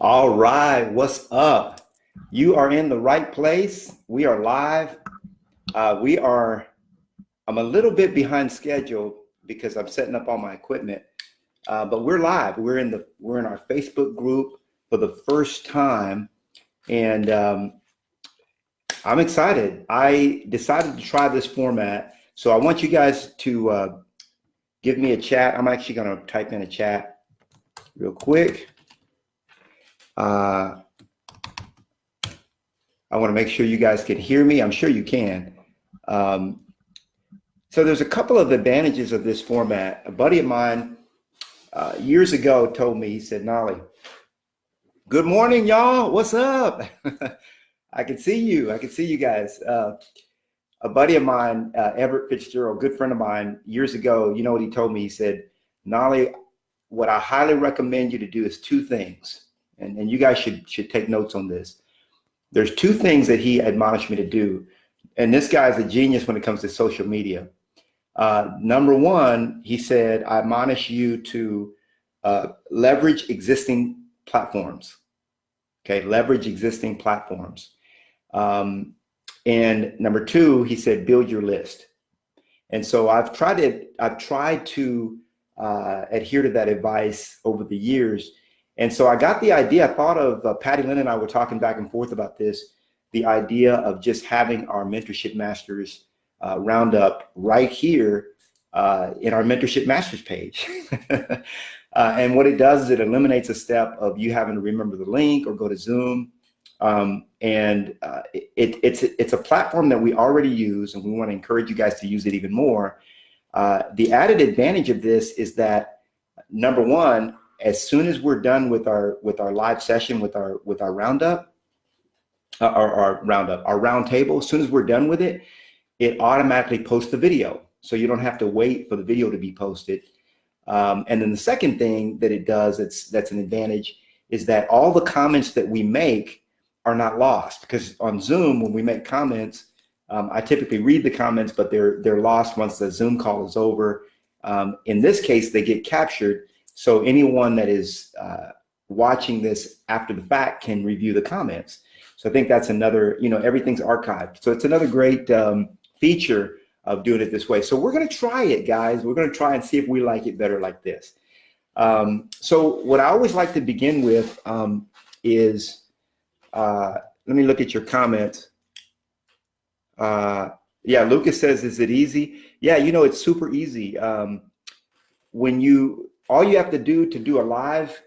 All right, what's up? You are in the right place. We are live. I'm a little bit behind schedule because I'm setting up all my equipment, but we're live. We're in our Facebook group for the first time, and I'm excited. I decided to try this format, so I want you guys to give me a chat. I'm actually going to type in a chat real quick. I want to make sure you guys can hear me. I'm sure you can. So there's a couple of advantages of this format. A buddy of mine years ago told me, he said, Knolly, good morning, y'all. What's up? I can see you. I can see you guys. A buddy of mine, Everett Fitzgerald, good friend of mine, years ago, you know what he told me? He said, Knolly, what I highly recommend you to do is two things. And you guys should take notes on this. There's two things that he admonished me to do. And this guy's a genius when it comes to social media. Number one, he said, I admonish you to leverage existing platforms. Okay, leverage existing platforms. And number two, he said, build your list. And so I've tried to adhere to that advice over the years. And so I got the idea. I thought of Patty Lynn and I were talking back and forth about this, the idea of just having our Mentorship Masters roundup right here in our Mentorship Masters page. And what it does is it eliminates a step of you having to remember the link or go to Zoom. It's a platform that we already use, and we want to encourage you guys to use it even more. The added advantage of this is that, number one, as soon as we're done with our live session, with our roundup, our round table, as soon as we're done with it, it automatically posts the video. So you don't have to wait for the video to be posted. And then the second thing that it does, that's an advantage, is that all the comments that we make are not lost. Because on Zoom, when we make comments, I typically read the comments, but they're lost once the Zoom call is over. In this case, they get captured. So anyone that is watching this after the fact can review the comments. So I think that's another, everything's archived. So it's another great feature of doing it this way. So we're going to try it, guys. We're going to try and see if we like it better like this. So what I always like to begin with is, let me look at your comments. Yeah, Lucas says, is it easy? Yeah, it's super easy. All you have to do a live,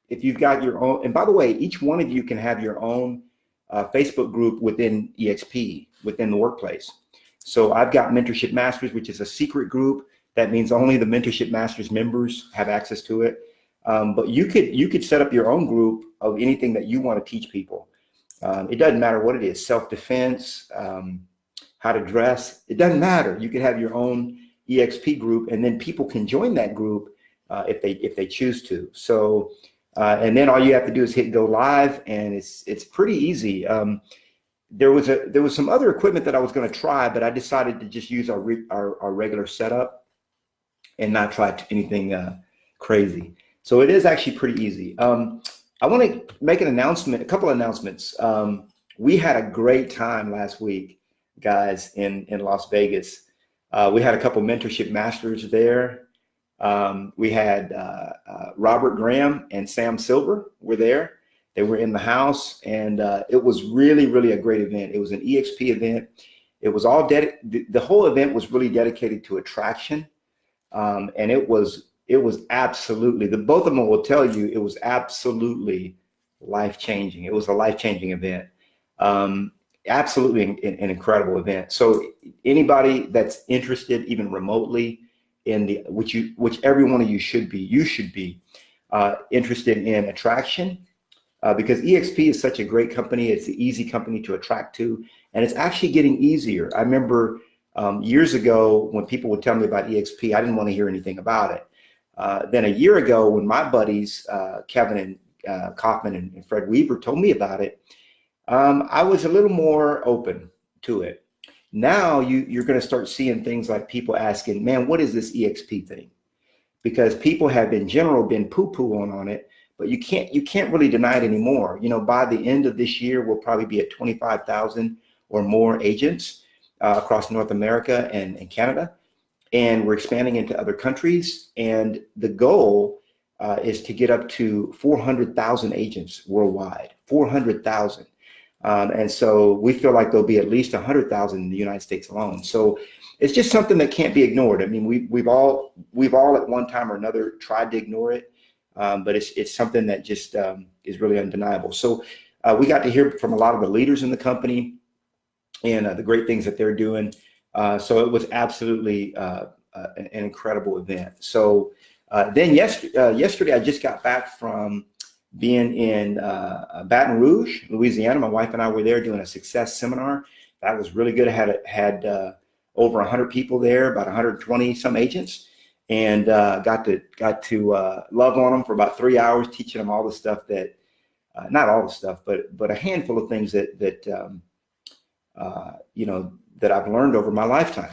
if you've got your own, and by the way, each one of you can have your own Facebook group within EXP, within the workplace. So I've got Mentorship Masters, which is a secret group. That means only the Mentorship Masters members have access to it. But you could set up your own group of anything that you want to teach people. It doesn't matter what it is, self-defense, how to dress. It doesn't matter. You could have your own EXP group, and then people can join that group if they choose to. So, and then all you have to do is hit go live, and it's pretty easy. There was some other equipment that I was going to try, but I decided to just use our regular setup and not try anything crazy. So it is actually pretty easy. I want to make a couple of announcements. We had a great time last week, guys, in Las Vegas. We had a couple Mentorship Masters there. We had Robert Graham and Sam Silver were there. They were in the house, and it was really, really a great event. It was an EXP event. It was all the whole event was really dedicated to attraction, and it was absolutely, both of them will tell you, it was absolutely life-changing. It was a life-changing event. Absolutely an incredible event. So anybody that's interested, even remotely, in which every one of you should be interested in attraction, because EXP is such a great company. It's an easy company to attract to, and it's actually getting easier. I remember years ago when people would tell me about EXP, I didn't want to hear anything about it. Then a year ago, when my buddies Kevin and Kaufman and Fred Weaver told me about it, I was a little more open to it. Now you're going to start seeing things like people asking, man, what is this EXP thing? Because people have in general been poo-poo on it, but you can't really deny it anymore. You know, by the end of this year, we'll probably be at 25,000 or more agents across North America and Canada. And we're expanding into other countries. And the goal is to get up to 400,000 agents worldwide, 400,000. And so we feel like there'll be at least 100,000 in the United States alone. So it's just something that can't be ignored. I mean, we've all at one time or another tried to ignore it, but it's something that just is really undeniable. So we got to hear from a lot of the leaders in the company and the great things that they're doing. So it was absolutely an incredible event. So then yesterday, I just got back from being in Baton Rouge, Louisiana. My wife and I were there doing a success seminar. That was really good. I had over 100 people there, about 120 some agents, and got to love on them for about 3 hours, teaching them all the stuff that, not all the stuff, but a handful of things that you know, that I've learned over my lifetime.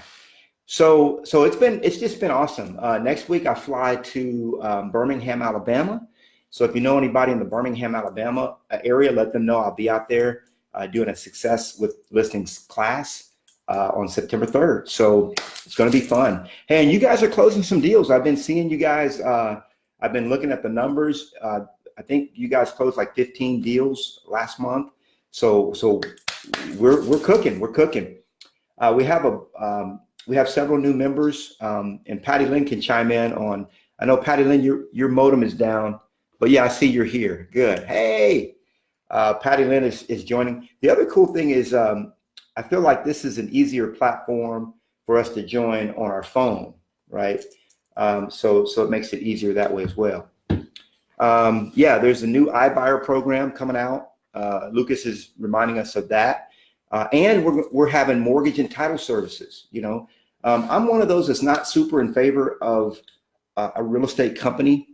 So it's just been awesome. Next week I fly to Birmingham, Alabama. So if you know anybody in the Birmingham, Alabama area, let them know I'll be out there doing a success with listings class on September 3rd. So it's going to be fun. Hey, and you guys are closing some deals. I've been seeing you guys. I've been looking at the numbers. I think you guys closed like 15 deals last month. So we're cooking. We're cooking. We have several new members, and Patty Lynn can chime in on. I know Patty Lynn, your modem is down, but yeah, I see you're here. Good. Hey, Patty Lynn is joining. The other cool thing is I feel like this is an easier platform for us to join on our phone, right? So it makes it easier that way as well. Yeah, there's a new iBuyer program coming out. Lucas is reminding us of that. And we're having mortgage and title services. You know, I'm one of those that's not super in favor of a real estate company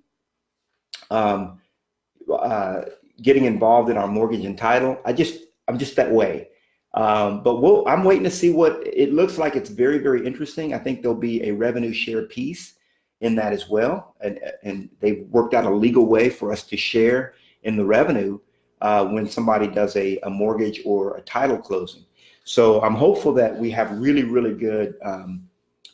getting involved in our mortgage and title. I'm just that way. But I'm waiting to see what it looks like. It's very, very interesting. I think there'll be a revenue share piece in that as well. And they've worked out a legal way for us to share in the revenue when somebody does a mortgage or a title closing. So I'm hopeful that we have really, really good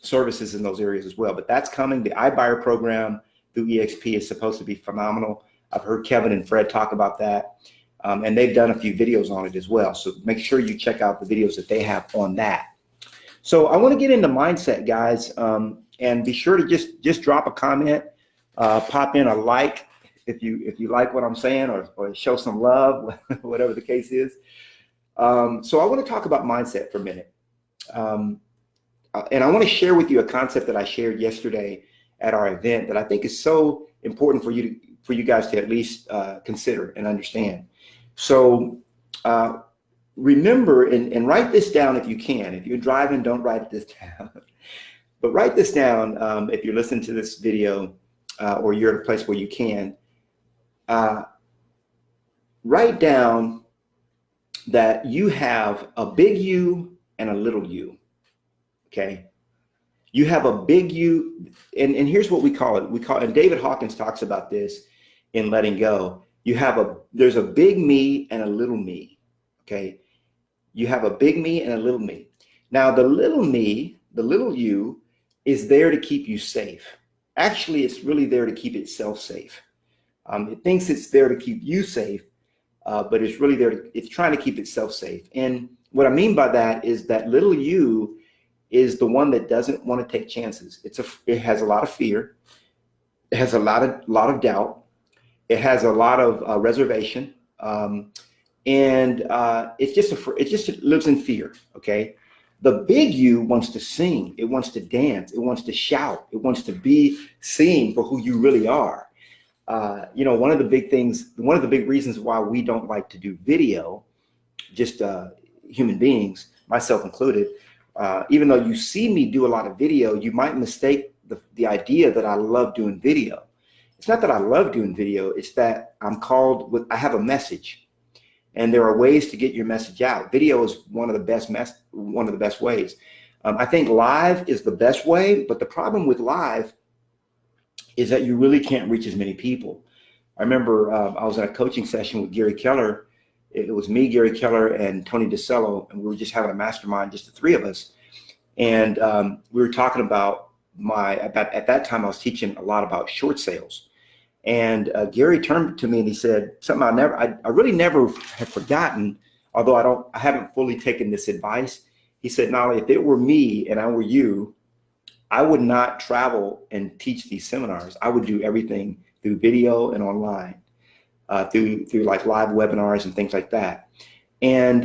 services in those areas as well. But that's coming. The iBuyer program through EXP is supposed to be phenomenal. I've heard Kevin and Fred talk about that. And they've done a few videos on it as well. So make sure you check out the videos that they have on that. So I want to get into mindset, guys, and be sure to just drop a comment, pop in a like if you like what I'm saying, or show some love, whatever the case is. So I want to talk about mindset for a minute. And I want to share with you a concept that I shared yesterday at our event that I think is so important for you guys to at least consider and understand. So remember and write this down if you can. If you're driving, don't write this down. But write this down if you're listening to this video or you're at a place where you can. Write down that you have a big you and a little you. Okay? You have a big you, and here's what we call it. And David Hawkins talks about this in Letting Go. There's a big me and a little me. Okay? You have a big me and a little me. Now the little me, the little you, is there to keep you safe. Actually, it's really there to keep itself safe. It thinks it's there to keep you safe, but it's really it's trying to keep itself safe. And what I mean by that is that little you is the one that doesn't want to take chances. It has a lot of fear. It has a lot of doubt. It has a lot of reservation, and it just lives in fear. Okay, the big you wants to sing. It wants to dance. It wants to shout. It wants to be seen for who you really are. You know, one of the big reasons why we don't like to do video, just human beings, myself included. Even though you see me do a lot of video, you might mistake the idea that I love doing video. It's not that I love doing video. It's that I have a message, and there are ways to get your message out. Video is one of the best ways. I think live is the best way, but the problem with live is that you really can't reach as many people. I remember I was in a coaching session with Gary Keller. It was me, Gary Keller, and Tony DeCello, and we were just having a mastermind, just the three of us. And we were talking about at that time I was teaching a lot about short sales. And Gary turned to me and he said something I really never have forgotten, although I haven't fully taken this advice. He said, Knolly, if it were me and I were you, I would not travel and teach these seminars. I would do everything through video and online, through like live webinars and things like that. And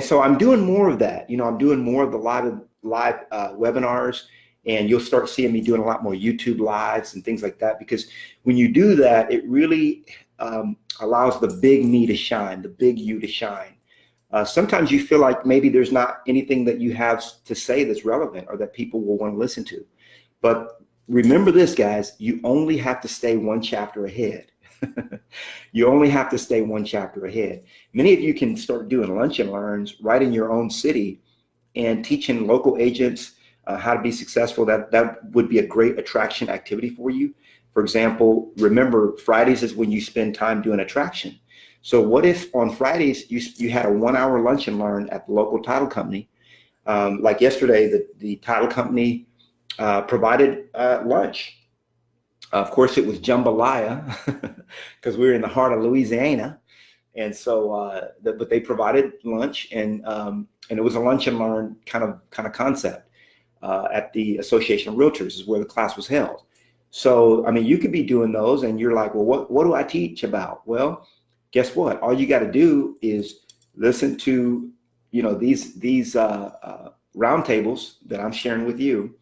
so I'm doing more of that. You know, I'm doing more of the live webinars, and you'll start seeing me doing a lot more YouTube lives and things like that, because when you do that, it really allows the big me to shine, the big you to shine. Sometimes you feel like maybe there's not anything that you have to say that's relevant or that people will want to listen to. But remember this, guys, you only have to stay one chapter ahead. You only have to stay one chapter ahead. Many of you can start doing lunch and learns right in your own city and teaching local agents how to be successful. That would be a great attraction activity for you. For example, remember Fridays is when you spend time doing attraction. So what if on Fridays you had a 1 hour lunch and learn at the local title company? Like yesterday, the title company provided lunch. Of course, it was jambalaya because we were in the heart of Louisiana, and so but they provided lunch, and it was a lunch and learn kind of concept at the Association of Realtors is where the class was held. So I mean, you could be doing those, and you're like, well, what do I teach about? Well, guess what? All you got to do is listen to these roundtables that I'm sharing with you,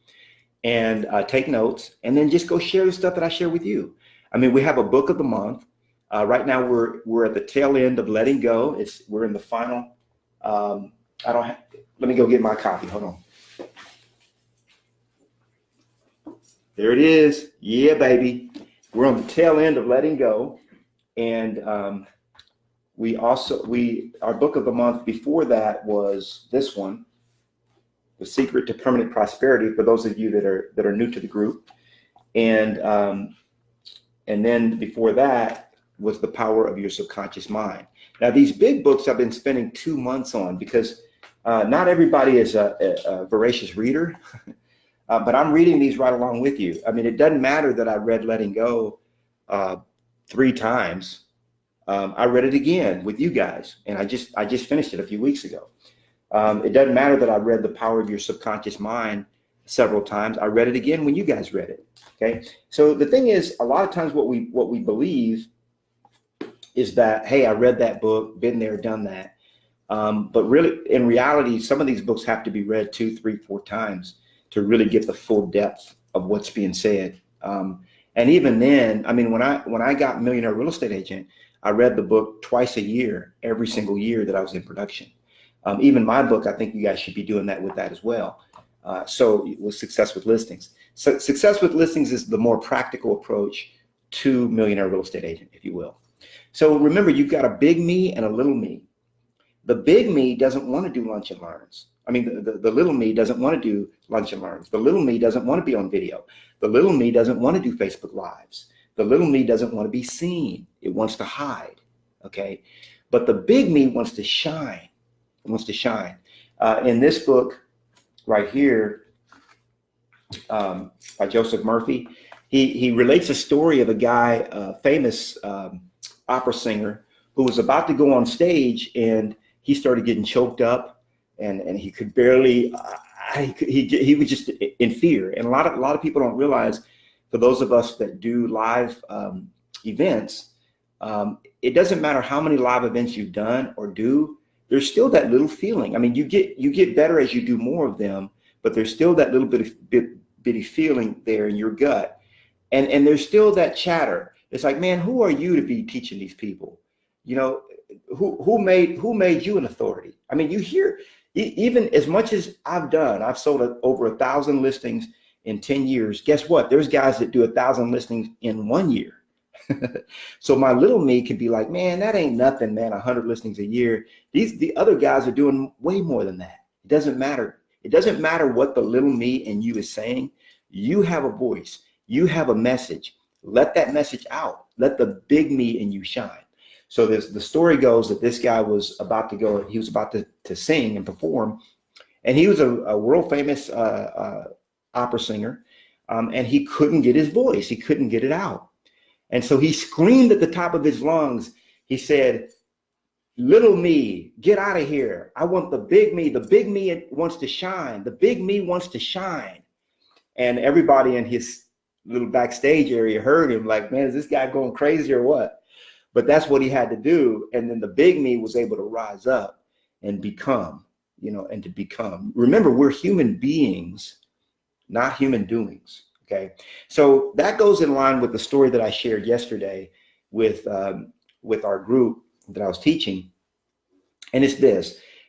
and take notes, and then just go share the stuff that I share with you. I mean, we have a book of the month. Right now we're at the tail end of letting go. We're in the final. Let me go get my copy. Hold on. There it is. Yeah, baby. We're on the tail end of letting go. And our book of the month before that was this one, The Secret to Permanent Prosperity, for those of you that are new to the group. And then before that was The Power of Your Subconscious Mind. Now, these big books I've been spending 2 months on because not everybody is a voracious reader, but I'm reading these right along with you. I mean, it doesn't matter that I read Letting Go 3 times. I read it again with you guys, and I just finished it a few weeks ago. It doesn't matter that I read The Power of Your Subconscious Mind several times. I read it again when you guys read it. Okay. So the thing is, a lot of times what we believe is that, hey, I read that book, been there, done that. But really, in reality, some of these books have to be read 2, 3, 4 times to really get the full depth of what's being said. And even then, I mean, when I got Millionaire Real Estate Agent, I read the book twice a year, every single year that I was in production. Even my book, I think you guys should be doing that with that as well. So with Success with Listings. So Success with Listings is the more practical approach to Millionaire Real Estate Agent, if you will. So remember, you've got a big me and a little me. The big me doesn't want to do lunch and learns. I mean, the little me doesn't want to do lunch and learns. The little me doesn't want to be on video. The little me doesn't want to do Facebook Lives. The little me doesn't want to be seen. It wants to hide, okay? But the big me wants to shine. It wants to shine. In this book right here, by Joseph Murphy, he relates a story of a guy, a famous opera singer, who was about to go on stage, and he started getting choked up, and he could barely, he was just in fear. And a lot of people don't realize, for those of us that do live events, it doesn't matter how many live events you've done or do, there's still that little feeling. I mean, you get better as you do more of them, but there's still that little bitty feeling there in your gut. And there's still that chatter. It's like, man, who are you to be teaching these people? You know, who made you an authority? I mean, you hear, even as much as I've sold over 1,000 listings in 10 years. Guess what? There's guys that do 1,000 listings in 1 year. So my little me could be like, man, that ain't nothing, man, 100 listings a year. The other guys are doing way more than that. It doesn't matter. It doesn't matter what the little me and you is saying. You have a voice. You have a message. Let that message out. let the big me in you shine. So the story goes that this guy was about to go, he was about to sing and perform. And he was a world famous opera singer. And he couldn't get his voice. He couldn't get it out. And so he screamed at the top of his lungs. He said, "Little me, get out of here. I want the big me. The big me wants to shine. The big me wants to shine." And everybody in his little backstage area heard him like, man, is this guy going crazy or what? But that's what he had to do. And then the big me was able to rise up and become, and to become. Remember, we're human beings, not human doings. Okay. So that goes in line with the story that I shared yesterday with our group that I was teaching. And it's this,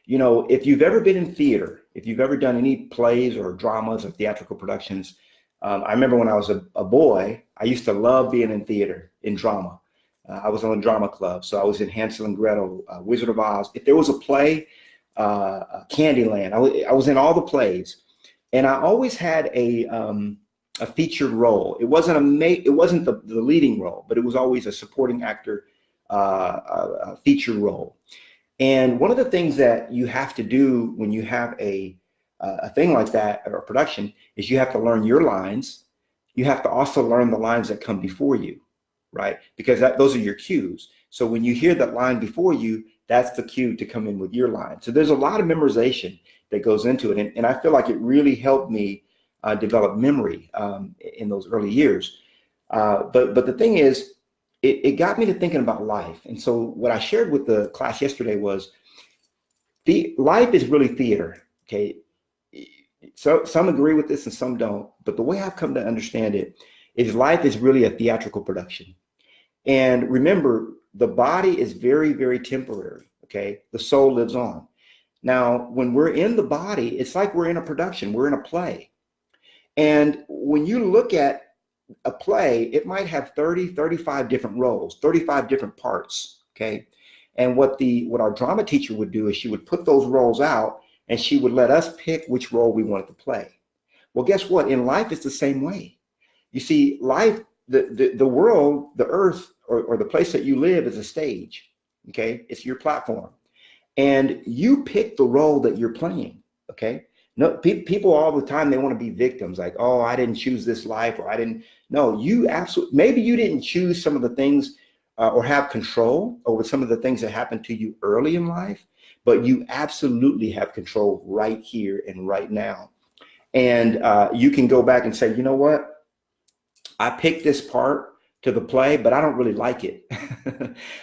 if you've ever been in theater, if you've ever done any plays or dramas or theatrical productions, I remember when I was a boy, I used to love being in theater, in drama. I was on a drama club. So I was in Hansel and Gretel, Wizard of Oz. If there was a play, Candyland, I was in all the plays. And I always had a featured role. It wasn't the leading role, but it was always a supporting actor, a featured role. And one of the things that you have to do when you have a thing like that or a production is you have to learn your lines. You have to also learn the lines that come before you, right? Because those are your cues. So when you hear that line before you, that's the cue to come in with your line. So there's a lot of memorization that goes into it. And I feel like it really helped me develop memory in those early years. But the thing is, it got me to thinking about life. And so what I shared with the class yesterday was life is really theater, okay? So some agree with this and some don't, but the way I've come to understand it is life is really a theatrical production. And remember, the body is very, very temporary, okay? The soul lives on. Now, when we're in the body, it's like we're in a production, we're in a play. And when you look at a play, it might have 30, 35 different roles, 35 different parts, okay? And what our drama teacher would do is she would put those roles out and she would let us pick which role we wanted to play. Well, guess what? In life, it's the same way. You see, life, the world, the earth, or the place that you live is a stage, okay? It's your platform. And you pick the role that you're playing, okay? No, people all the time, they want to be victims, like, oh, I didn't choose this life, or I didn't. No, you absolutely, maybe you didn't choose some of the things or have control over some of the things that happened to you early in life, but you absolutely have control right here and right now. And you can go back and say, you know what? I picked this part to the play, but I don't really like it.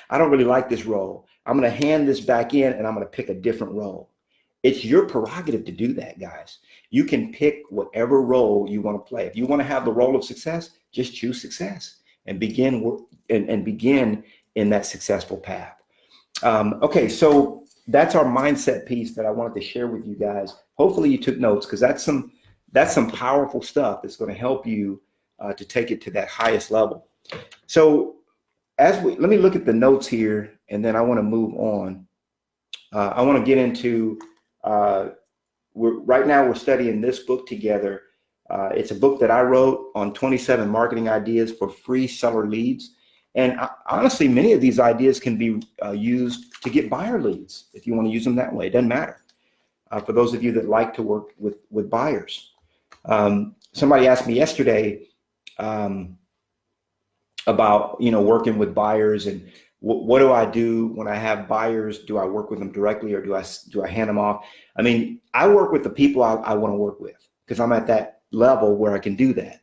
I don't really like this role. I'm going to hand this back in and I'm going to pick a different role. It's your prerogative to do that, guys. You can pick whatever role you want to play. If you want to have the role of success, just choose success and begin in that successful path. Okay, so that's our mindset piece that I wanted to share with you guys. Hopefully you took notes, because that's some powerful stuff that's going to help you to take it to that highest level. So let me look at the notes here, and then I want to move on. I want to get into right now we're studying this book together. It's a book that I wrote on 27 marketing ideas for free seller leads. And honestly, many of these ideas can be used to get buyer leads if you want to use them that way. It doesn't matter. For those of you that like to work with buyers. Somebody asked me yesterday about working with buyers, and what do I do when I have buyers? Do I work with them directly, or do I hand them off? I mean, I work with the people I want to work with, because I'm at that level where I can do that.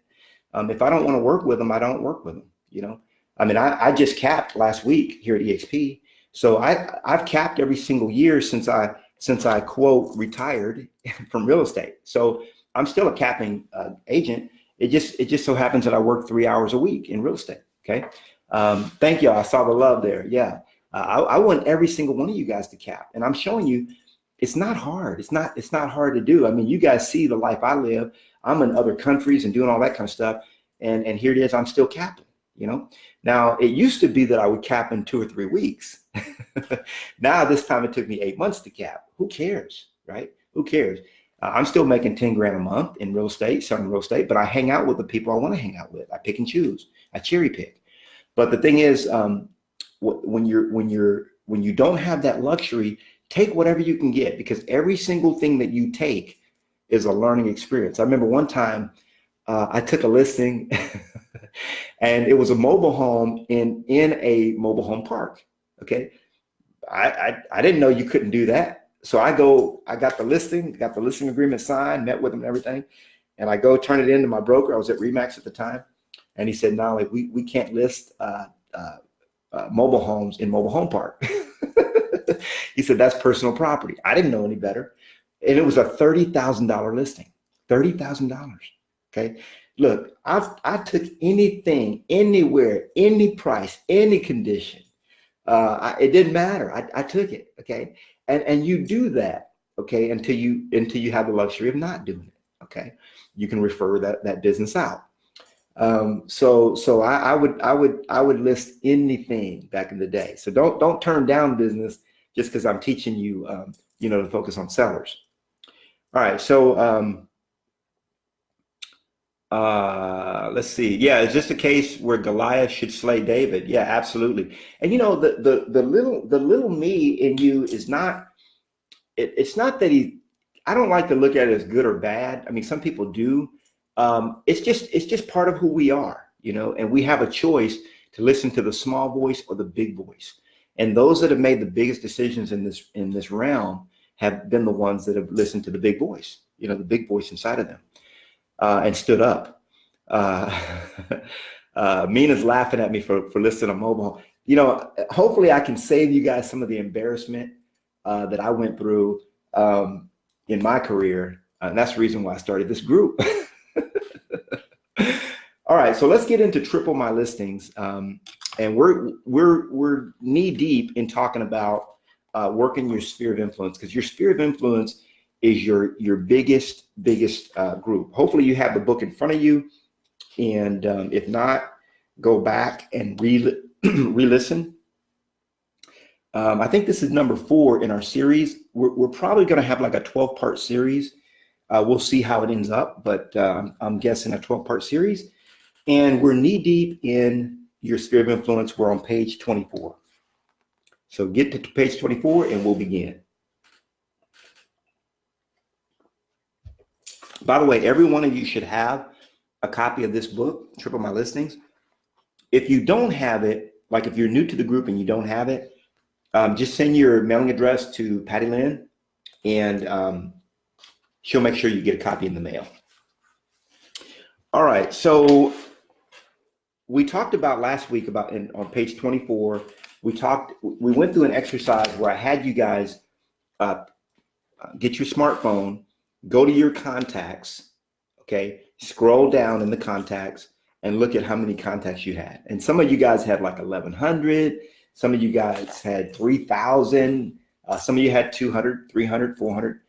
If I don't want to work with them, I don't work with them. I mean, I just capped last week here at EXP, so I've capped every single year since I quote retired from real estate. So I'm still a capping agent. It just so happens that I work 3 hours a week in real estate. Okay. Thank you. I saw the love there. Yeah. I want every single one of you guys to cap, and I'm showing you it's not hard. It's not hard to do. I mean, you guys see the life I live. I'm in other countries and doing all that kind of stuff. And here it is. I'm still capping, Now, it used to be that I would cap in 2 or 3 weeks. Now, this time it took me 8 months to cap. Who cares, right? Who cares? I'm still making 10 grand a month in real estate, selling real estate, but I hang out with the people I want to hang out with. I pick and choose. I cherry pick. But the thing is, when you don't have that luxury, take whatever you can get, because every single thing that you take is a learning experience. I remember one time I took a listing and it was a mobile home in a mobile home park. Okay. I didn't know you couldn't do that. So I got the listing agreement signed, met with them and everything. And I go turn it into my broker. I was at Remax at the time. And he said, "No, we can't list mobile homes in mobile home park." He said, "That's personal property." I didn't know any better. And it was a $30,000 listing, $30,000. Okay. Look, I took anything, anywhere, any price, any condition. It didn't matter. I took it. Okay. And you do that. Okay. Until you have the luxury of not doing it. Okay. You can refer that business out. So I would list anything back in the day. So don't turn down business just because I'm teaching you, to focus on sellers. All right. So, let's see. Yeah. It's just a case where Goliath should slay David. Yeah, absolutely. And the little me in you is not, it's not that I don't like to look at it as good or bad. I mean, some people do. It's just part of who we are, and we have a choice to listen to the small voice or the big voice. And those that have made the biggest decisions in this realm have been the ones that have listened to the big voice, the big voice inside of them, and stood up. Mina's laughing at me for listing a mobile home. Hopefully I can save you guys some of the embarrassment that I went through in my career. And that's the reason why I started this group. All right, so let's get into triple my listings, and we're knee deep in talking about working your sphere of influence, because your sphere of influence is your biggest group. Hopefully, you have the book in front of you, and if not, go back and re-listen. I think this is number 4 in our series. We're probably going to have like a 12-part series. We'll see how it ends up, but I'm guessing a 12-part series. And we're knee deep in your sphere of influence. We're on page 24. So get to page 24 and we'll begin. By the way, every one of you should have a copy of this book, Triple My Listings. If you don't have it, like if you're new to the group and you don't have it, just send your mailing address to Patty Lynn, and she'll make sure you get a copy in the mail. All right, so we talked about last week on page 24, we went through an exercise where I had you guys get your smartphone, go to your contacts, okay, scroll down in the contacts and look at how many contacts you had. And some of you guys had like 1,100, some of you guys had 3,000, some of you had 200, 300, 400.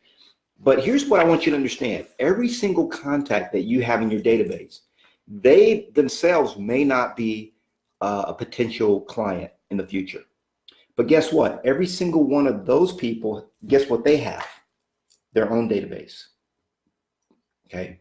But here's what I want you to understand. Every single contact that you have in your database, they themselves may not be a potential client in the future. But guess what? Every single one of those people, guess what they have? Their own database. Okay.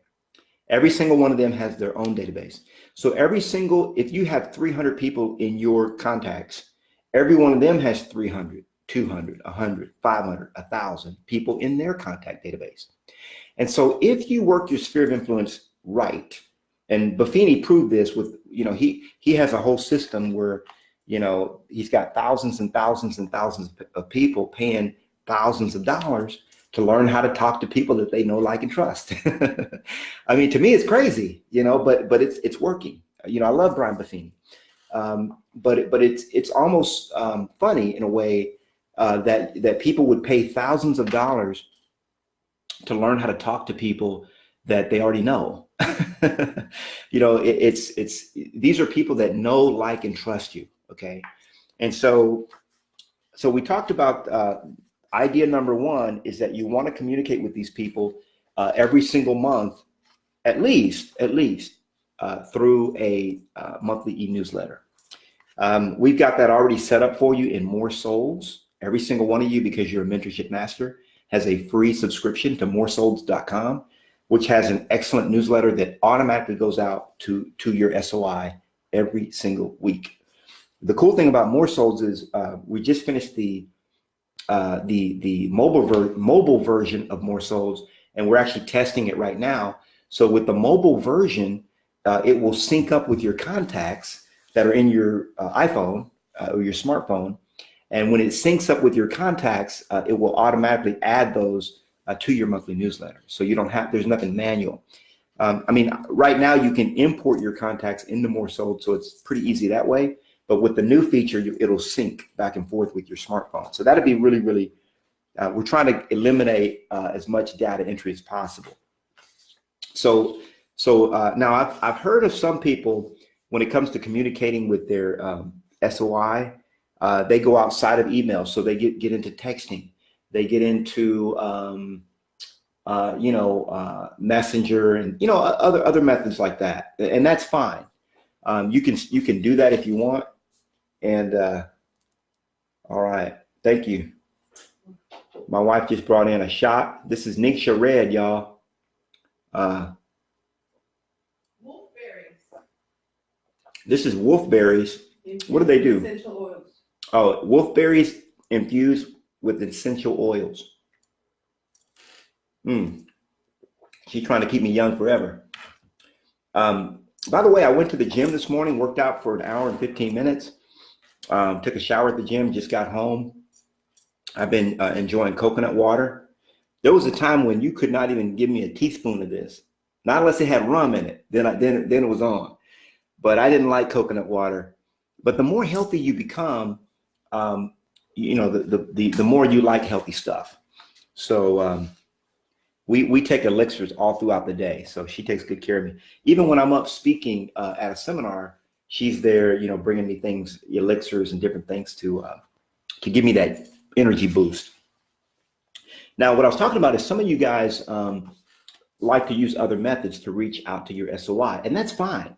Every single one of them has their own database. So if you have 300 people in your contacts, every one of them has 300, 200, 100, 500, 1,000 people in their contact database. And so if you work your sphere of influence right, and Buffini proved this with, he has a whole system where, he's got thousands and thousands and thousands of people paying thousands of dollars to learn how to talk to people that they know, like, and trust. I mean, to me, it's crazy, but it's working. I love Brian Buffini. But it's almost funny in a way that people would pay thousands of dollars to learn how to talk to people that they already know. These are people that know, like, and trust you. Okay. And so we talked about idea number 1 is that you want to communicate with these people every single month, at least through a monthly e-newsletter. We've got that already set up for you in More Souls. Every single one of you, because you're a mentorship master, has a free subscription to moresolds.com, which has an excellent newsletter that automatically goes out to your SOI every single week. The cool thing about More Souls is we just finished the mobile version of More Souls, and we're actually testing it right now. So with the mobile version, it will sync up with your contacts that are in your iPhone or your smartphone. And when it syncs up with your contacts, it will automatically add those to your monthly newsletter. So you don't have, there's nothing manual. I mean, right now you can import your contacts into More Souls, so it's pretty easy that way. But with the new feature, it'll sync back and forth with your smartphone. So that'd be really, really, we're trying to eliminate as much data entry as possible. So now I've heard of some people, when it comes to communicating with their SOI, they go outside of email. So they get into texting, they get into, Messenger and, other methods like that. And that's fine. You can do that if you want. And all right, thank you. My wife just brought in a shot. This is Nixia Red, y'all. Wolfberries. This is wolfberries. What do they do? Essential oils. Oh, wolfberries infused with essential oils. She's trying to keep me young forever. By the way, I went to the gym this morning, worked out for an hour and 15 minutes. Took a shower at the gym, just got home. I've been enjoying coconut water. There was a time when you could not even give me a teaspoon of this, not unless it had rum in it. Then it was on. But I didn't like coconut water. But the more healthy you become, the more you like healthy stuff. So we take elixirs all throughout the day. So she takes good care of me. Even when I'm up speaking at a seminar, she's there, bringing me things, elixirs and different things to give me that energy boost. Now, what I was talking about is some of you guys like to use other methods to reach out to your SOI, and that's fine.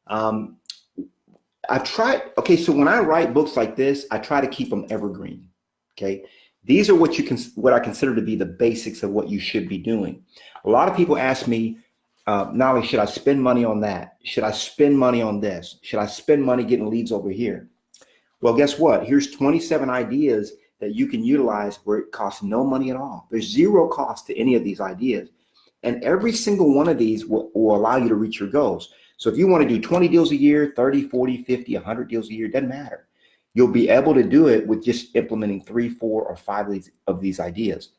I've tried. Okay, so when I write books like this, I try to keep them evergreen. Okay, these are what I consider to be the basics of what you should be doing. A lot of people ask me, not only should I spend money on that? Should I spend money on this? Should I spend money getting leads over here? Well, guess what? Here's 27 ideas that you can utilize where it costs no money at all. There's zero cost to any of these ideas. And every single one of these will allow you to reach your goals. So if you want to do 20 deals a year, 30, 40, 50, 100 deals a year, doesn't matter. You'll be able to do it with just implementing 3, 4, or 5 of these ideas.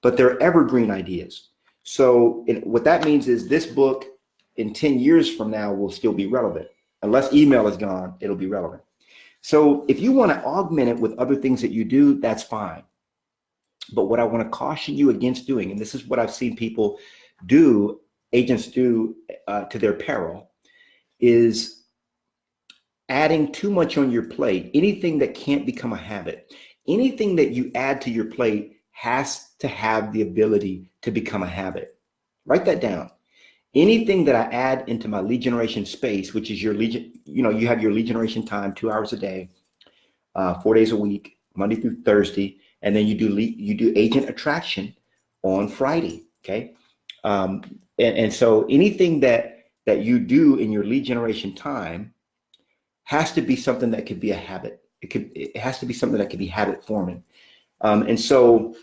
But they're evergreen ideas. So what that means is this book in 10 years from now will still be relevant. Unless email is gone, it'll be relevant. So if you want to augment it with other things that you do, that's fine. But what I want to caution you against doing, and this is what I've seen people do, agents do to their peril, is adding too much on your plate. Anything that can't become a habit, anything that you add to your plate has to have the ability to become a habit. Write that down. Anything that I add into my lead generation space, which is your lead, you have your lead generation time 2 hours a day, 4 days a week, Monday through Thursday, and then you do agent attraction on Friday. Okay, and so anything that you do in your lead generation time has to be something that could be a habit. It has to be something that could be habit forming. And so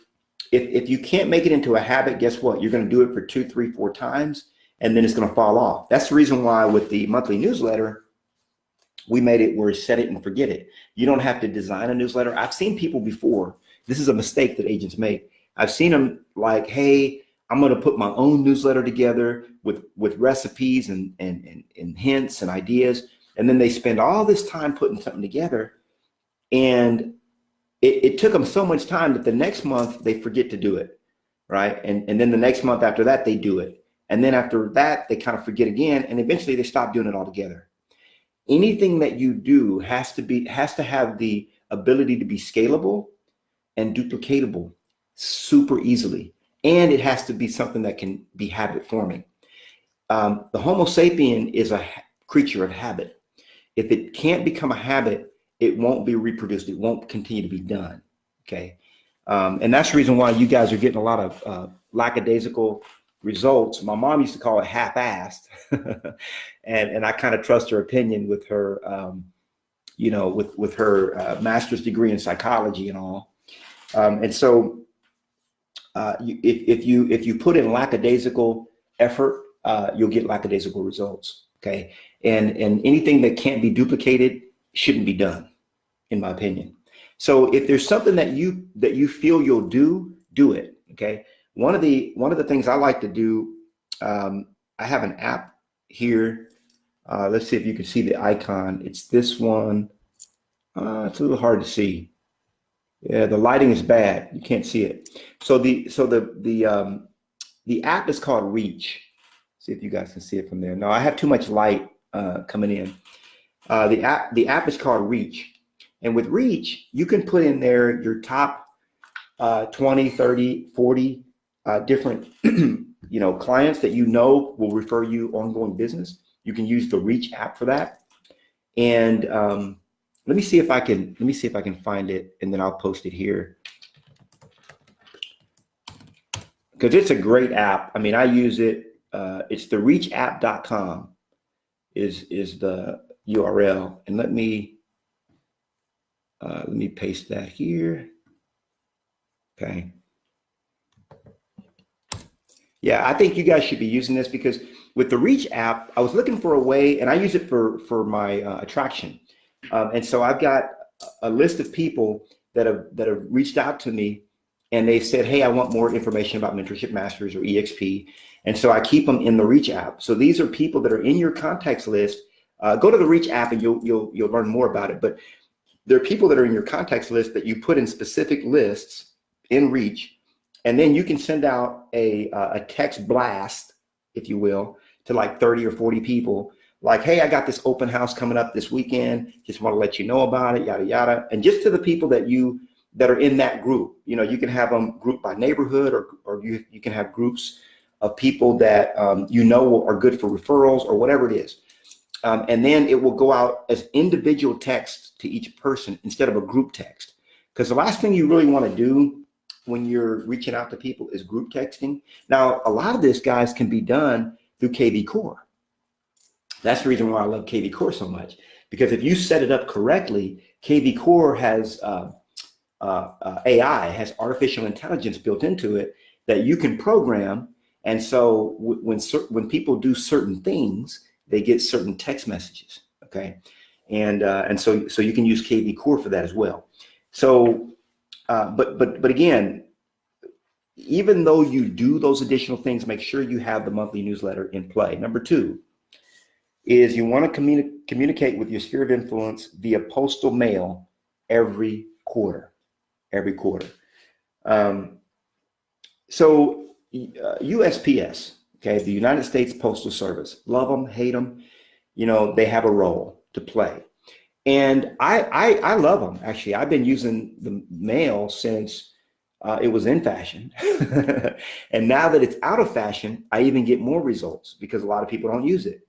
if you can't make it into a habit, guess what? You're going to do it for 2, 3, 4 times, and then it's going to fall off. That's the reason why with the monthly newsletter, we made it where set it and forget it. You don't have to design a newsletter. I've seen people before. This is a mistake that agents make. I've seen them like, hey, I'm going to put my own newsletter together with recipes and hints and ideas. And then they spend all this time putting something together. And it took them so much time that the next month they forget to do it, right? And then the next month after that, they do it. And then after that, they kind of forget again. And eventually they stop doing it altogether. Anything that you do has to have the ability to be scalable and duplicatable super easily. And it has to be something that can be habit forming. The Homo sapien is a creature of habit. If it can't become a habit, it won't be reproduced. It won't continue to be done. Okay. And that's the reason why you guys are getting a lot of lackadaisical results. My mom used to call it half-assed. and I kind of trust her opinion with her you know, with her master's degree in psychology and all. And so if you put in lackadaisical effort, you'll get lackadaisical results. Okay. And anything that can't be duplicated shouldn't be done, in my opinion. So if there's something that you feel you'll do it. Okay. One of the things I like to do, I have an app here. Let's see if you can see the icon. It's this one. It's a little hard to see. Yeah, the lighting is bad. You can't see it. So the app is called Reach. See if you guys can see it from there. No, I have too much light coming in. The app is called Reach. And with Reach, you can put in there your top 20, 30, 40 different clients that you know will refer you ongoing business. You can use the Reach app for that. And let me see if I can find it, and then I'll post it here. Because it's a great app. I mean, I use it. It's the reachapp.com is the URL. And let me paste that here. Okay. Yeah, I think you guys should be using this, because with the Reach app, I was looking for a way, and I use it for my attraction. And so I've got a list of people that have reached out to me, and they said, hey, I want more information about Mentorship Masters or EXP. And so I keep them in the Reach app. So these are people that are in your contacts list. Go to the Reach app and you'll learn more about it. But there are people that are in your contacts list that you put in specific lists in Reach. And then you can send out a text blast, if you will, to like 30 or 40 people. Like, hey, I got this open house coming up this weekend. Just want to let you know about it, yada, yada. And just to the people that are in that group, you can have them grouped by neighborhood, or you can have groups of people that are good for referrals or whatever it is. And then it will go out as individual text to each person instead of a group text. Because the last thing you really want to do when you're reaching out to people is group texting. Now, a lot of this, guys, can be done through KV Core. That's the reason why I love KV Core so much, because if you set it up correctly, KV Core has AI, has artificial intelligence built into it that you can program. And so when people do certain things, they get certain text messages. Okay. And so you can use KV Core for that as well. So, but again, even though you do those additional things, make sure you have the monthly newsletter in play. Number 2 is you want to communicate with your sphere of influence via postal mail every quarter. So USPS, okay, the United States Postal Service, love them, hate them, they have a role to play. And I love them. Actually, I've been using the mail since it was in fashion. And now that it's out of fashion, I even get more results because a lot of people don't use it.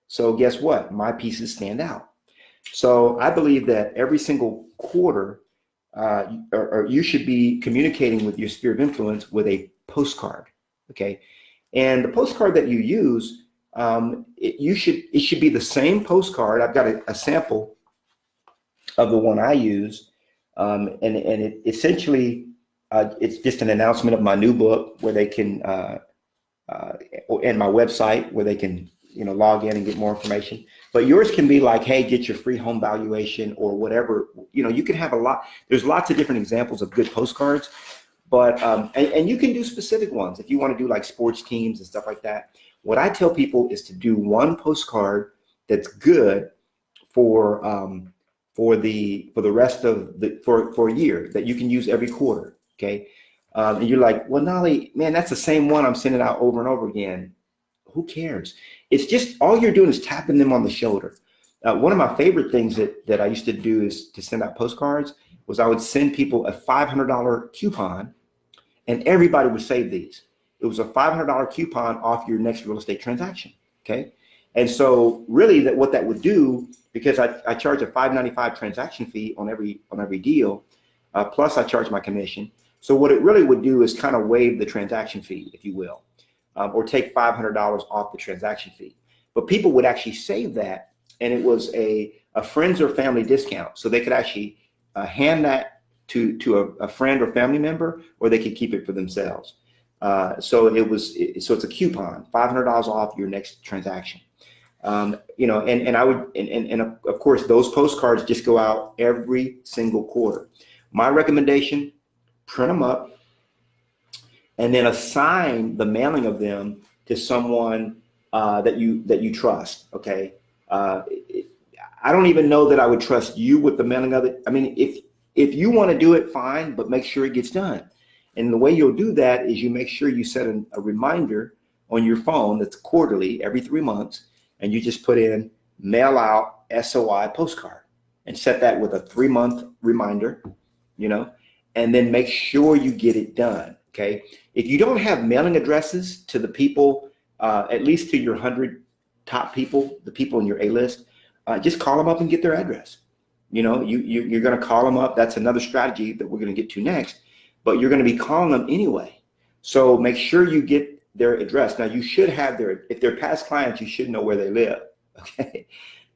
So guess what? My pieces stand out. So I believe that every single quarter, or you should be communicating with your sphere of influence with a postcard. Okay. And the postcard that you use, it should be the same postcard. I've got a sample of the one I use. And it essentially, it's just an announcement of my new book where they can, and my website where they can, log in and get more information. But yours can be like, hey, get your free home valuation or whatever. You can have there's lots of different examples of good postcards, but, and you can do specific ones if you want to do like sports teams and stuff like that. What I tell people is to do one postcard that's good for the rest of for a year that you can use every quarter. Okay. And you're like, well, Knolly, man, that's the same one I'm sending out over and over again. Who cares? It's just, all you're doing is tapping them on the shoulder. One of my favorite things that I used to do is to send out postcards was I would send people a $500 coupon, and everybody would save these. It was a $500 coupon off your next real estate transaction. Okay. And so really what that would do, because I charge a $5.95 transaction fee on every deal, plus I charge my commission. So what it really would do is kind of waive the transaction fee, if you will, or take $500 off the transaction fee. But people would actually save that and it was a friends or family discount. So they could actually hand that to a friend or family member, or they could keep it for themselves. So it's a coupon, $500 off your next transaction. And I would, and of course, those postcards just go out every single quarter. My recommendation, print them up and then assign the mailing of them to someone that you trust. Okay. I don't even know that I would trust you with the mailing of it. I mean, if you want to do it, fine, but make sure it gets done. And the way you'll do that is you make sure you set a reminder on your phone that's quarterly, every 3 months, and you just put in mail out SOI postcard and set that with a 3-month reminder, and then make sure you get it done. Okay. If you don't have mailing addresses to the people, at least to your 100 top people, the people in your A-list, just call them up and get their address. You're going to call them up. That's another strategy that we're going to get to next, but you're going to be calling them anyway. So make sure you get their address. Now you should have if they're past clients, you should know where they live. Okay.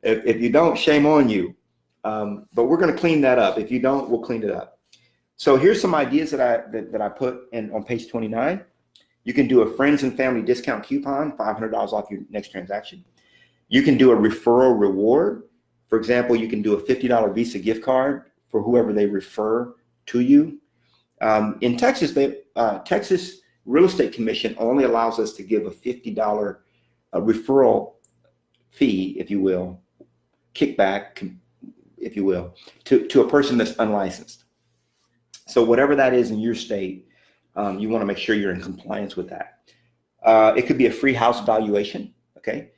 If you don't, shame on you. But we're going to clean that up. If you don't, we'll clean it up. So here's some ideas that I put in on page 29. You can do a friends and family discount coupon, $500 off your next transaction. You can do a referral reward. For example, you can do a $50 Visa gift card for whoever they refer to you. In Texas, Texas Real Estate Commission only allows us to give a $50 referral fee, if you will, kickback, if you will, to a person that's unlicensed. So whatever that is in your state, you want to make sure you're in compliance with that. It could be a free house valuation. Okay.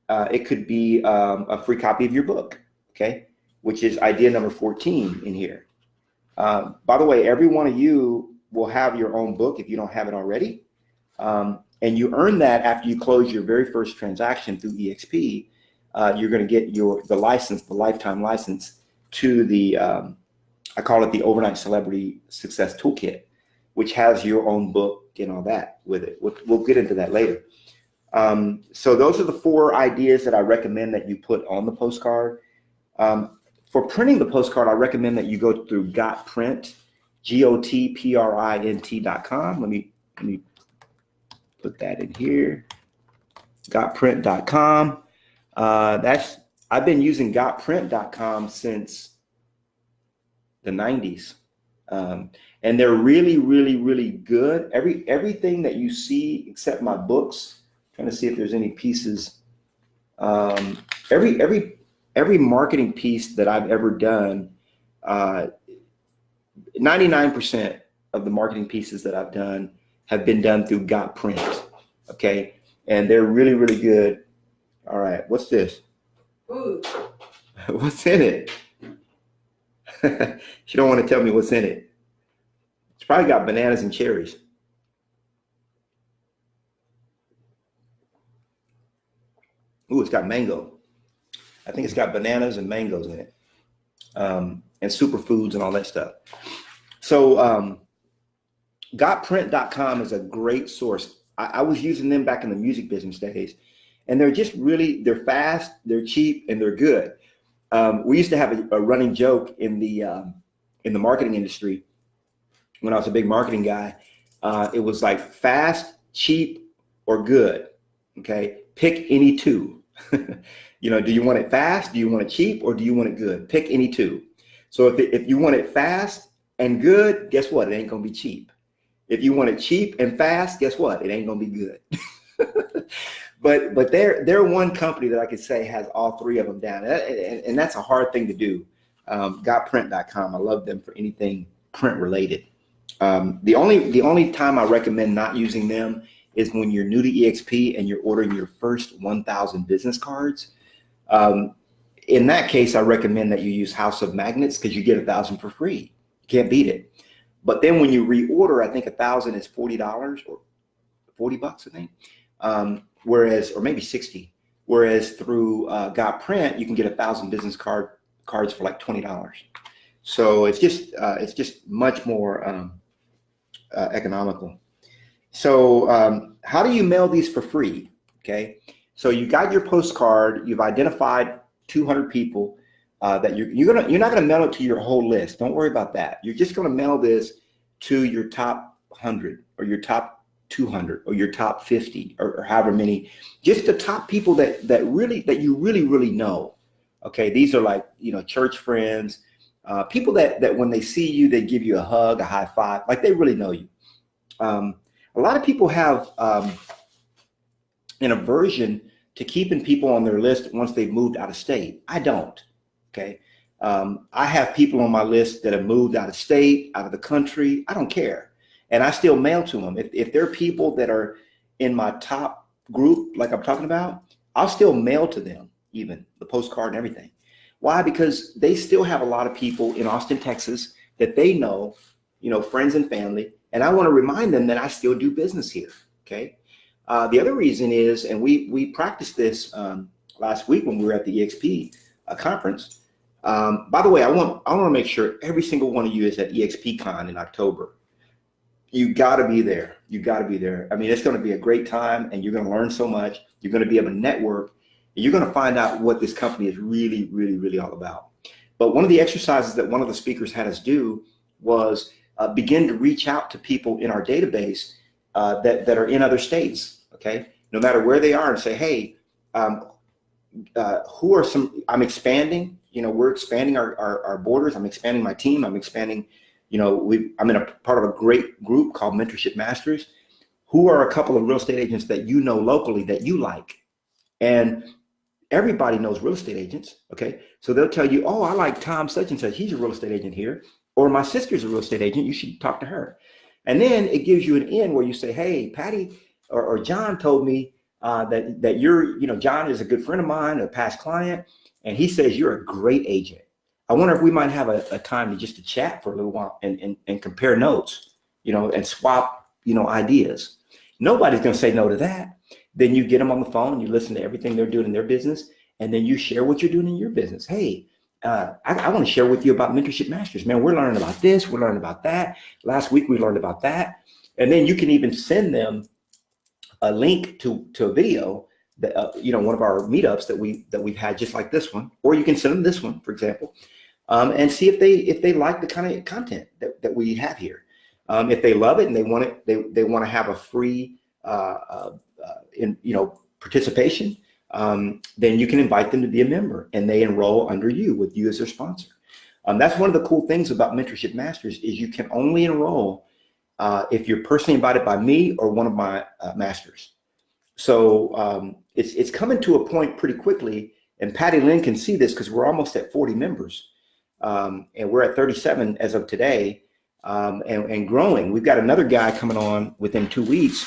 It could be a free copy of your book. Okay. Which is idea number 14 in here. By the way, every one of you will have your own book if you don't have it already. And you earn that after you close your very first transaction through EXP. You're going to get the license, the lifetime license to the, I call it the Overnight Celebrity Success Toolkit, which has your own book and all that with it. We'll get into that later. So those are the 4 ideas that I recommend that you put on the postcard. For printing the postcard, I recommend that you go through GotPrint, GOTPRINT.com. Let me put that in here. GotPrint.com. I've been using GotPrint.com since the 90s. And they're really, really, really good. Everything that you see except my books, trying to see if there's any pieces. Every marketing piece that I've ever done, 99% of the marketing pieces that I've done have been done through GotPrint. Okay. And they're really, really good. All right. What's this? Ooh. What's in it? You don't want to tell me what's in it. It's probably got bananas and cherries. Ooh, it's got mango. I think it's got bananas and mangoes in it, and superfoods and all that stuff. So GotPrint.com is a great source. I was using them back in the music business days, and they're fast, they're cheap, and they're good. We used to have a running joke in the marketing industry when I was a big marketing guy. It was like fast, cheap, or good. Okay, pick any 2. Do you want it fast? Do you want it cheap? Or do you want it good? Pick any 2. So if you want it fast and good, guess what? It ain't going to be cheap. If you want it cheap and fast, guess what? It ain't going to be good. But they're one company that I could say has all 3 of them down. And that's a hard thing to do. GotPrint.com. I love them for anything print related. The only time I recommend not using them is when you're new to EXP and you're ordering your first 1,000 business cards. In that case, I recommend that you use House of Magnets because you get 1,000 for free. You can't beat it. But then when you reorder, I think 1,000 is $40 or $40, I think. Or maybe 60. Whereas through GotPrint, you can get 1,000 business cards for like $20. So it's just much more economical. So how do you mail these for free? Okay, so you got your postcard, you've identified 200 people that you're not gonna mail it to your whole list. Don't worry about that. You're just gonna mail this to your top 100 or your top 200 or your top 50 or however many, just the top people that you really know. Okay, these are like, church friends, people that when they see you, they give you a hug, a high five, like they really know you. A lot of people have an aversion to keeping people on their list once they've moved out of state. I don't. Okay. I have people on my list that have moved out of state, out of the country. I don't care. And I still mail to them. If there are people that are in my top group, like I'm talking about, I'll still mail to them, even the postcard and everything. Why? Because they still have a lot of people in Austin, Texas that they know, friends and family. And I want to remind them that I still do business here. Okay. The other reason is, and we practiced this last week when we were at the EXP conference. By the way, I want to make sure every single one of you is at EXPCon in October. You got to be there. You got to be there. I mean, it's going to be a great time, and you're going to learn so much. You're going to be able to network, and you're going to find out what this company is really, really, really all about. But one of the exercises that one of the speakers had us do was begin to reach out to people in our database that are in other states. Okay, no matter where they are, and say, hey, who are some? I'm expanding. We're expanding our borders. I'm expanding my team. I'm expanding. I'm in a part of a great group called Mentorship Masters. Who are a couple of real estate agents that you know locally that you like? And everybody knows real estate agents. Okay, so they'll tell you, oh, I like Tom such and such. He's a real estate agent here. Or my sister's a real estate agent. You should talk to her. And then it gives you an in where you say, hey, Patty or John told me that you're, John is a good friend of mine, a past client, and he says you're a great agent. I wonder if we might have a time to chat for a little while and compare notes, and swap, ideas. Nobody's going to say no to that. Then you get them on the phone, you listen to everything they're doing in their business, and then you share what you're doing in your business. Hey, I want to share with you about Mentorship Masters. Man, we're learning about this. We're learning about that. Last week, we learned about that. And then you can even send them a link to a video that, one of our meetups that we've had just like this one, or you can send them this one, for example, and see if they like the kind of content that we have here. If they love it and they want it, they want to have a free, participation. Then you can invite them to be a member, and they enroll under you with you as their sponsor. That's one of the cool things about Mentorship Masters is you can only enroll if you're personally invited by me or one of my masters. So it's coming to a point pretty quickly, and Patty Lynn can see this because we're almost at 40 members, and we're at 37 as of today, and growing. We've got another guy coming on within 2 weeks.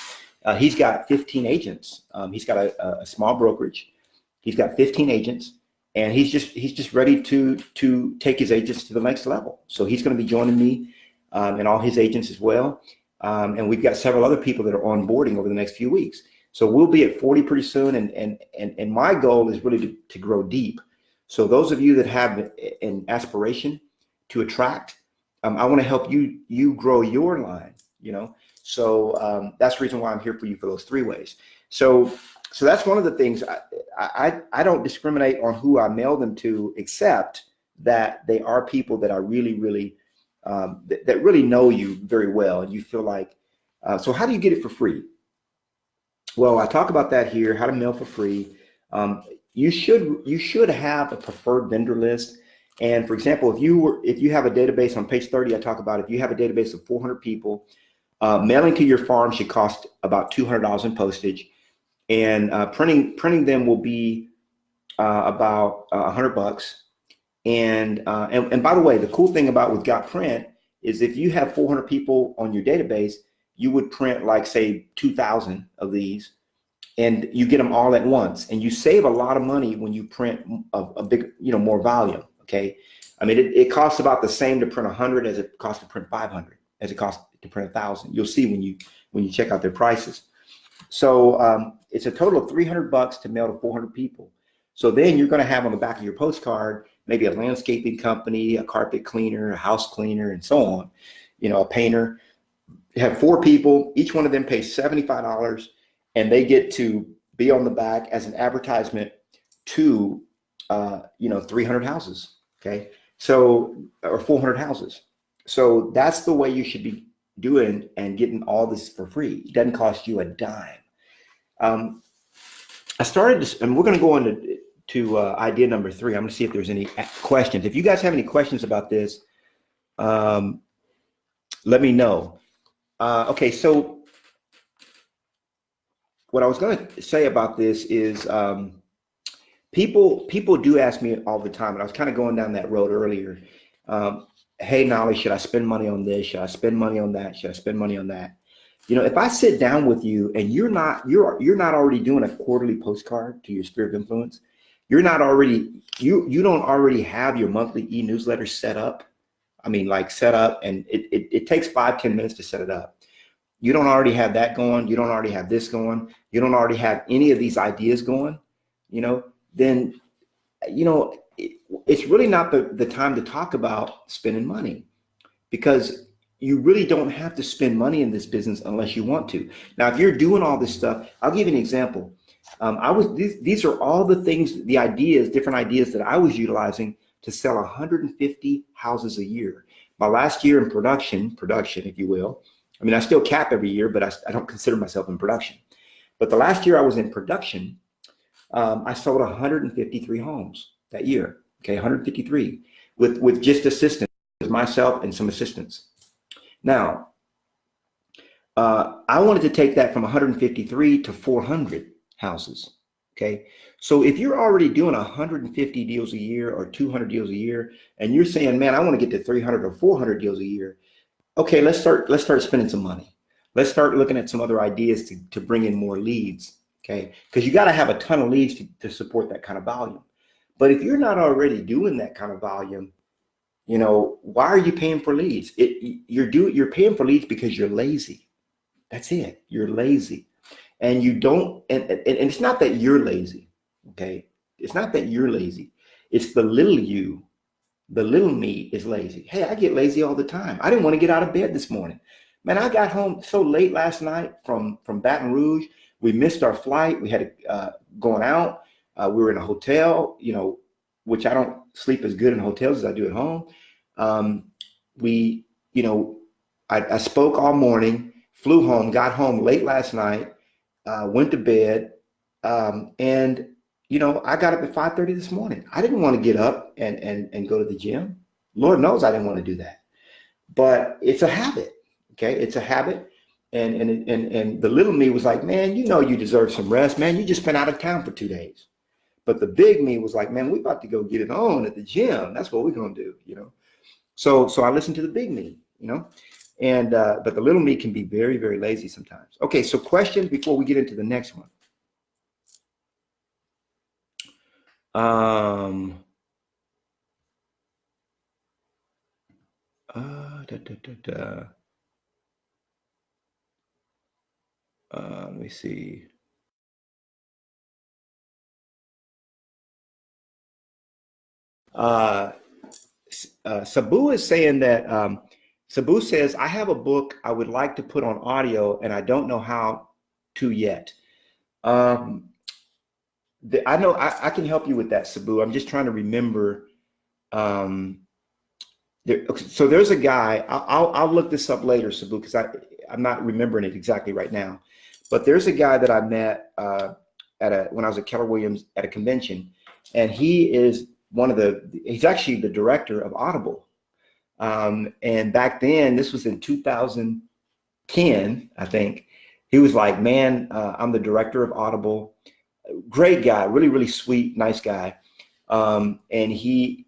He's got 15 agents. He's got a small brokerage. He's got 15 agents, and he's just ready to take his agents to the next level. So he's going to be joining me and all his agents as well. And we've got several other people that are onboarding over the next few weeks. So we'll be at 40 pretty soon. And my goal is really to grow deep. So those of you that have an aspiration to attract, I want to help you grow your line, So that's the reason why I'm here for you for those 3 ways. So that's one of the things. I don't discriminate on who I mail them to, except that they are people that are really that really know you very well, and you feel like. So how do you get it for free? Well, I talk about that here. How to mail for free. You should have a preferred vendor list. And for example, if you have a database on page 30, I talk about if you have a database of 400 people. Mailing to your farm should cost about $200 in postage, and printing them will be about $100. And by the way, the cool thing about with Got Print is if you have 400 people on your database, you would print like say 2,000 of these, and you get them all at once, and you save a lot of money when you print a big, more volume. Okay, I mean it costs about the same to print 100 as it costs to print 500. As it costs to print 1,000. You'll see when you check out their prices. So it's a total of $300 to mail to 400 people. So then you're going to have on the back of your postcard maybe a landscaping company, a carpet cleaner, a house cleaner, and so on. A painter. You have 4 people. Each one of them pays $75, and they get to be on the back as an advertisement to 300 houses. Okay. So, or 400 houses. So that's the way you should be doing and getting all this for free. It doesn't cost you a dime. I started this, and we're going to go on to idea number 3. I'm going to see if there's any questions. If you guys have any questions about this, let me know. Okay, so what I was going to say about this is people do ask me all the time, and I was kind of going down that road earlier. Hey, Knolly, should I spend money on this? Should I spend money on that? Should I spend money on that? If I sit down with you and you're not already doing a quarterly postcard to your sphere of influence, you don't already have your monthly e-newsletter set up. I mean, like set up, and it takes 5-10 minutes to set it up. You don't already have that going. You don't already have this going. You don't already have any of these ideas going, then, it's really not the time to talk about spending money, because you really don't have to spend money in this business unless you want to. Now, if you're doing all this stuff, I'll give you an example. These are all the things, the ideas, different ideas that I was utilizing to sell 150 houses a year. My last year in production, if you will. I mean, I still cap every year, but I don't consider myself in production. But the last year I was in production, I sold 153 homes that year. Okay, 153 with just assistants, myself and some assistants. Now, I wanted to take that from 153 to 400 houses. Okay, so if you're already doing 150 deals a year or 200 deals a year, and you're saying, man, I want to get to 300 or 400 deals a year. Okay, let's start spending some money. Let's start looking at some other ideas to bring in more leads. Okay, because you got to have a ton of leads to support that kind of volume. But if you're not already doing that kind of volume, why are you paying for leads? You're paying for leads because you're lazy. That's it. You're lazy. And you don't, and it's not that you're lazy. Okay. It's not that you're lazy. It's the little you, the little me is lazy. Hey, I get lazy all the time. I didn't want to get out of bed this morning. Man, I got home so late last night from Baton Rouge. We missed our flight. We had going out. We were in a hotel, which I don't sleep as good in hotels as I do at home. I spoke all morning, flew home, got home late last night, went to bed, and I got up at 5:30 this morning. I didn't want to get up and go to the gym. Lord knows I didn't want to do that, but it's a habit. Okay, it's a habit, and the little me was like, man, you deserve some rest, man. You just been out of town for 2 days. But the big me was like, man, we about to go get it on at the gym. That's what we're gonna do, So I listened to the big me, and but the little me can be very, very lazy sometimes. Okay, so questions before we get into the next one. Let me see. Sabu is saying that Sabu says, I have a book I would like to put on audio and I don't know how to yet. I know I can help you with that, Sabu. I'm just trying to remember. So there's a guy, I'll look this up later, Sabu, because I'm not remembering it exactly right now. But there's a guy that I met when I was at Keller Williams at a convention, and he is he's actually the director of Audible. And back then, this was in 2010, I think, he was like, man, I'm the director of Audible. Great guy, really, really sweet, nice guy. And he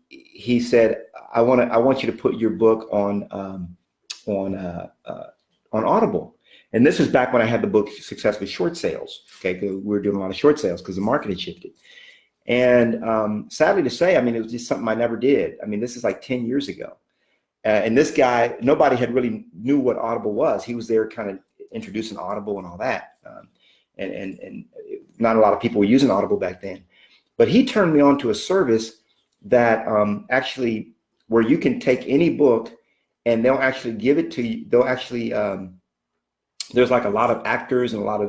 said, I want you to put your book on Audible. And this is back when I had the book Success with Short Sales. Okay, we were doing a lot of short sales because the market had shifted. And sadly to say, I mean, it was just something I never did. I mean, this is like 10 years ago. And this guy, nobody had really knew what Audible was. He was there kind of introducing Audible and all that. And not a lot of people were using Audible back then. But he turned me on to a service that actually, where you can take any book and they'll actually give it to you. They'll actually, there's like a lot of actors and a lot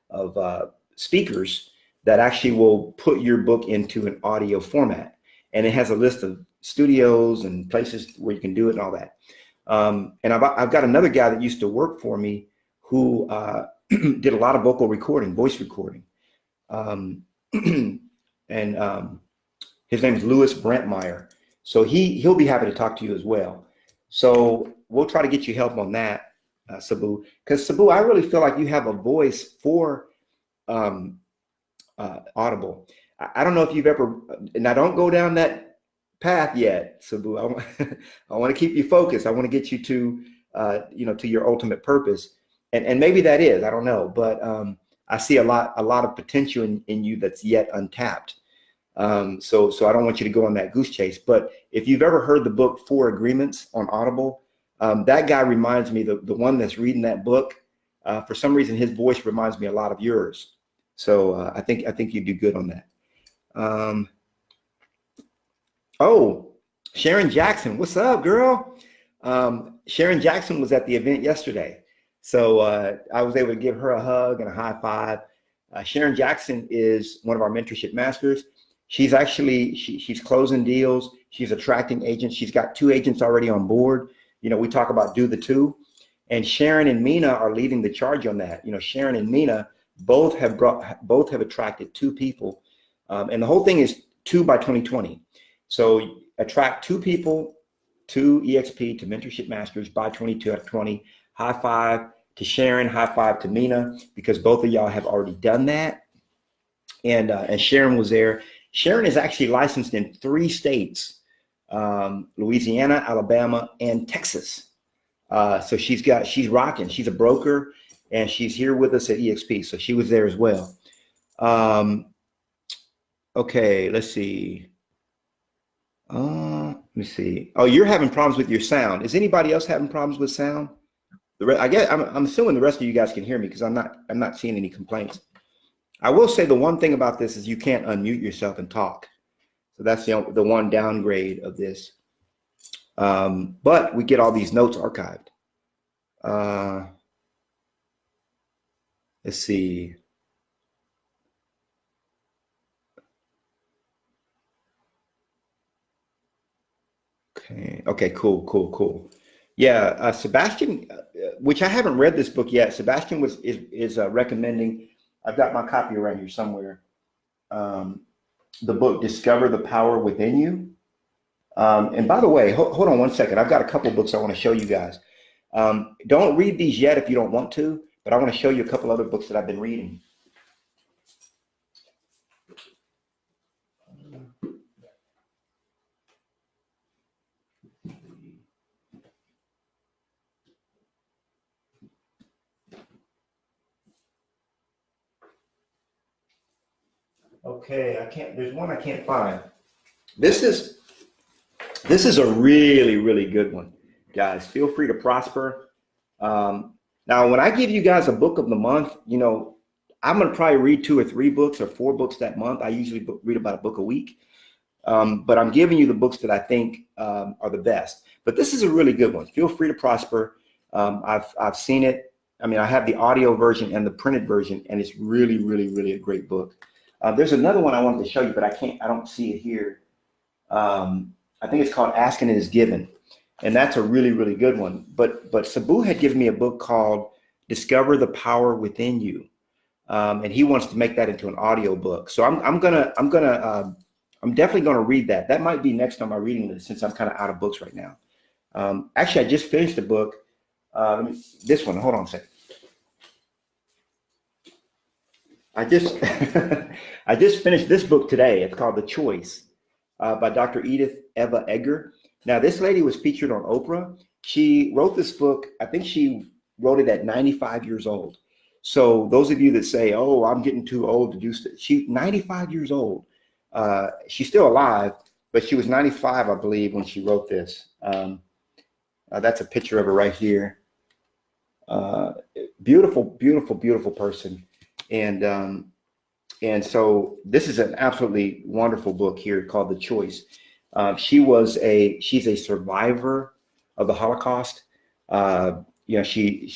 of speakers that actually will put your book into an audio format. And it has a list of studios and places where you can do it and all that. And I've got another guy that used to work for me who did a lot of vocal recording, voice recording. And his name is Louis Brentmeyer. So he'll be happy to talk to you as well. So we'll try to get you help on that, Sabu. Because Sabu, I really feel like you have a voice for Audible. I don't know if you've ever, and I don't go down that path yet, Sabu. I want to keep you focused. I want to get you to, to your ultimate purpose. And maybe that is, I don't know, but I see a lot of potential in you that's yet untapped. So I don't want you to go on that goose chase. But if you've ever heard the book 4 Agreements on Audible, that guy reminds me, the one that's reading that book, for some reason, his voice reminds me a lot of yours. So I think you do good on that. Oh, Sharon Jackson, what's up, girl? Sharon Jackson was at the event yesterday. So I was able to give her a hug and a high five. Sharon Jackson is one of our mentorship masters. She's actually, she's closing deals. She's attracting agents. She's got 2 agents already on board. We talk about do the 2. And Sharon and Mina are leading the charge on that. Sharon and Mina both have attracted 2 people. And the whole thing is 2 by 2020. So attract 2 people to EXP, to Mentorship Masters by 2020. High five to Sharon, high five to Mina, because both of y'all have already done that. And Sharon was there. Sharon is actually licensed in 3 states, Louisiana, Alabama, and Texas. So she's rocking. She's a broker, and she's here with us at EXP. So she was there as well. Okay, let's see. Let me see. Oh, you're having problems with your sound. Is anybody else having problems with sound? I guess I'm assuming the rest of you guys can hear me, because I'm not seeing any complaints. I will say the one thing about this is you can't unmute yourself and talk. So that's the one downgrade of this. But we get all these notes archived. Let's see. Okay, cool. Yeah, Sebastian, which I haven't read this book yet. Sebastian is recommending. I've got my copy around here somewhere. The book Discover the Power Within You. And by the way, hold on one second. I've got a couple books I want to show you guys. Don't read these yet if you don't want to, but I want to show you a couple other books that I've been reading. Okay, there's one I can't find. This is a really, really good one, guys. Feel free to prosper. Now, when I give you guys a book of the month, I'm going to probably read 2 or 3 books or 4 books that month. I usually read about a book a week. But I'm giving you the books that I think are the best. But this is a really good one. Feel free to prosper. I've seen it. I mean, I have the audio version and the printed version, and it's really, really, really a great book. There's another one I wanted to show you, but I don't see it here. I think it's called Asking It Is Given. And that's a really, really good one. But Sabu had given me a book called Discover the Power Within You. And he wants to make that into an audio book. So I'm definitely gonna read that. That might be next on my reading list, since I'm kind of out of books right now. Actually, I just finished a book. This one, hold on a second. I just finished this book today. It's called The Choice by Dr. Edith Eva Eger. Now, this lady was featured on Oprah. She wrote this book. I think she wrote it at 95 years old. So those of you that say, "Oh, I'm getting too old to do stuff," she's 95 years old. She's still alive, but she was 95, I believe, when she wrote this. That's a picture of her right here. Beautiful, beautiful, beautiful person. And so this is an absolutely wonderful book here called The Choice. She's a survivor of the Holocaust. She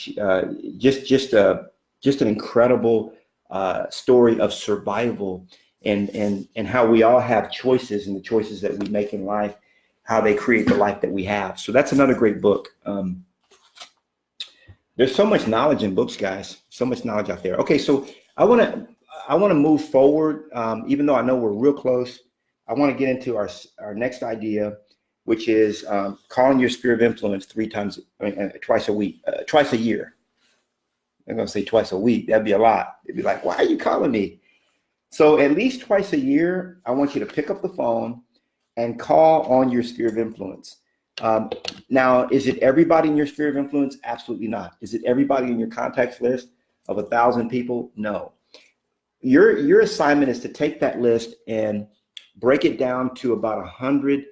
just an incredible story of survival and how we all have choices, and the choices that we make in life, how they create the life that we have. So that's another great book. There's so much knowledge in books, guys. So much knowledge out there. Okay, so I want to move forward, even though I know we're real close. I want to get into our next idea, which is calling your sphere of influence twice a year. I'm going to say twice a week. That'd be a lot. It'd be like, why are you calling me? So at least twice a year, I want you to pick up the phone and call on your sphere of influence. Now, is it everybody in your sphere of influence? Absolutely not. Is it everybody in your contacts list of 1,000 people? No. Your assignment is to take that list and break it down to about 100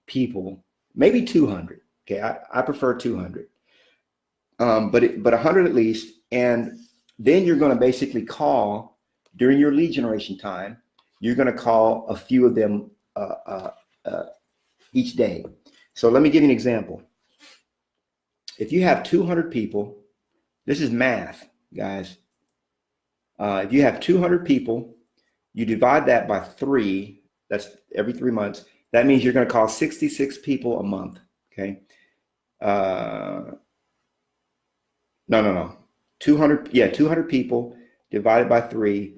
people, maybe 200. Okay, I prefer 200, but 100 at least. And then you're going to basically call during your lead generation time. You're going to call a few of them each day. So let me give you an example. If you have 200 people, this is math, guys. If you have 200 people, you divide that by 3. That's every 3 months. That means you're going to call 66 people a month. Okay. No. 200. Yeah, 200 people divided by 3.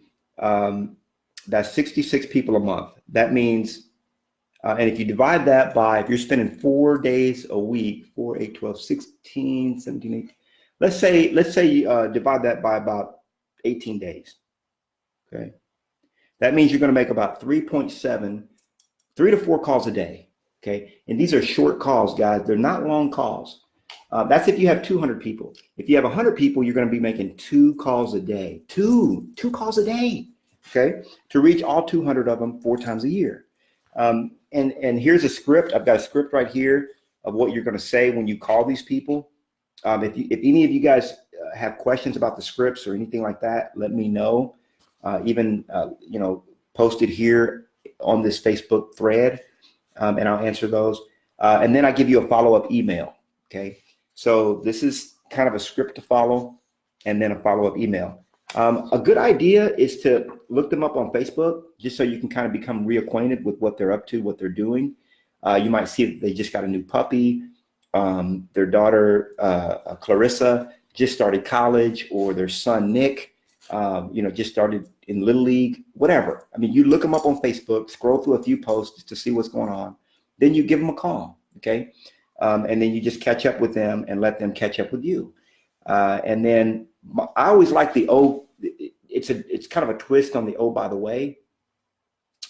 That's 66 people a month. That means, and if you divide that by, if you're spending 4 days a week, 4, 8, 12, 16, 17, 18. Let's say you divide that by about 18 days. Okay. That means you're going to make about 3.7, 3 to 4 calls a day. Okay. And these are short calls, guys. They're not long calls. That's if you have 200 people. If you have 100 people, you're going to be making 2 calls a day. Two calls a day. Okay. To reach all 200 of them 4 times a year. And here's a script. I've got a script right here of what you're going to say when you call these people. If any of you guys have questions about the scripts or anything like that, let me know. Post it here on this Facebook thread, and I'll answer those. And then I give you a follow-up email. Okay. So this is kind of a script to follow, and then a follow-up email. A good idea is to look them up on Facebook, just so you can kind of become reacquainted with what they're up to, what they're doing. You might see that they just got a new puppy. Their daughter, Clarissa, just started college, or their son, Nick, just started in Little League, whatever. I mean, you look them up on Facebook, scroll through a few posts to see what's going on. Then you give them a call, okay? And then you just catch up with them and let them catch up with you. And then I always like the it's kind of a twist on the oh, by the way.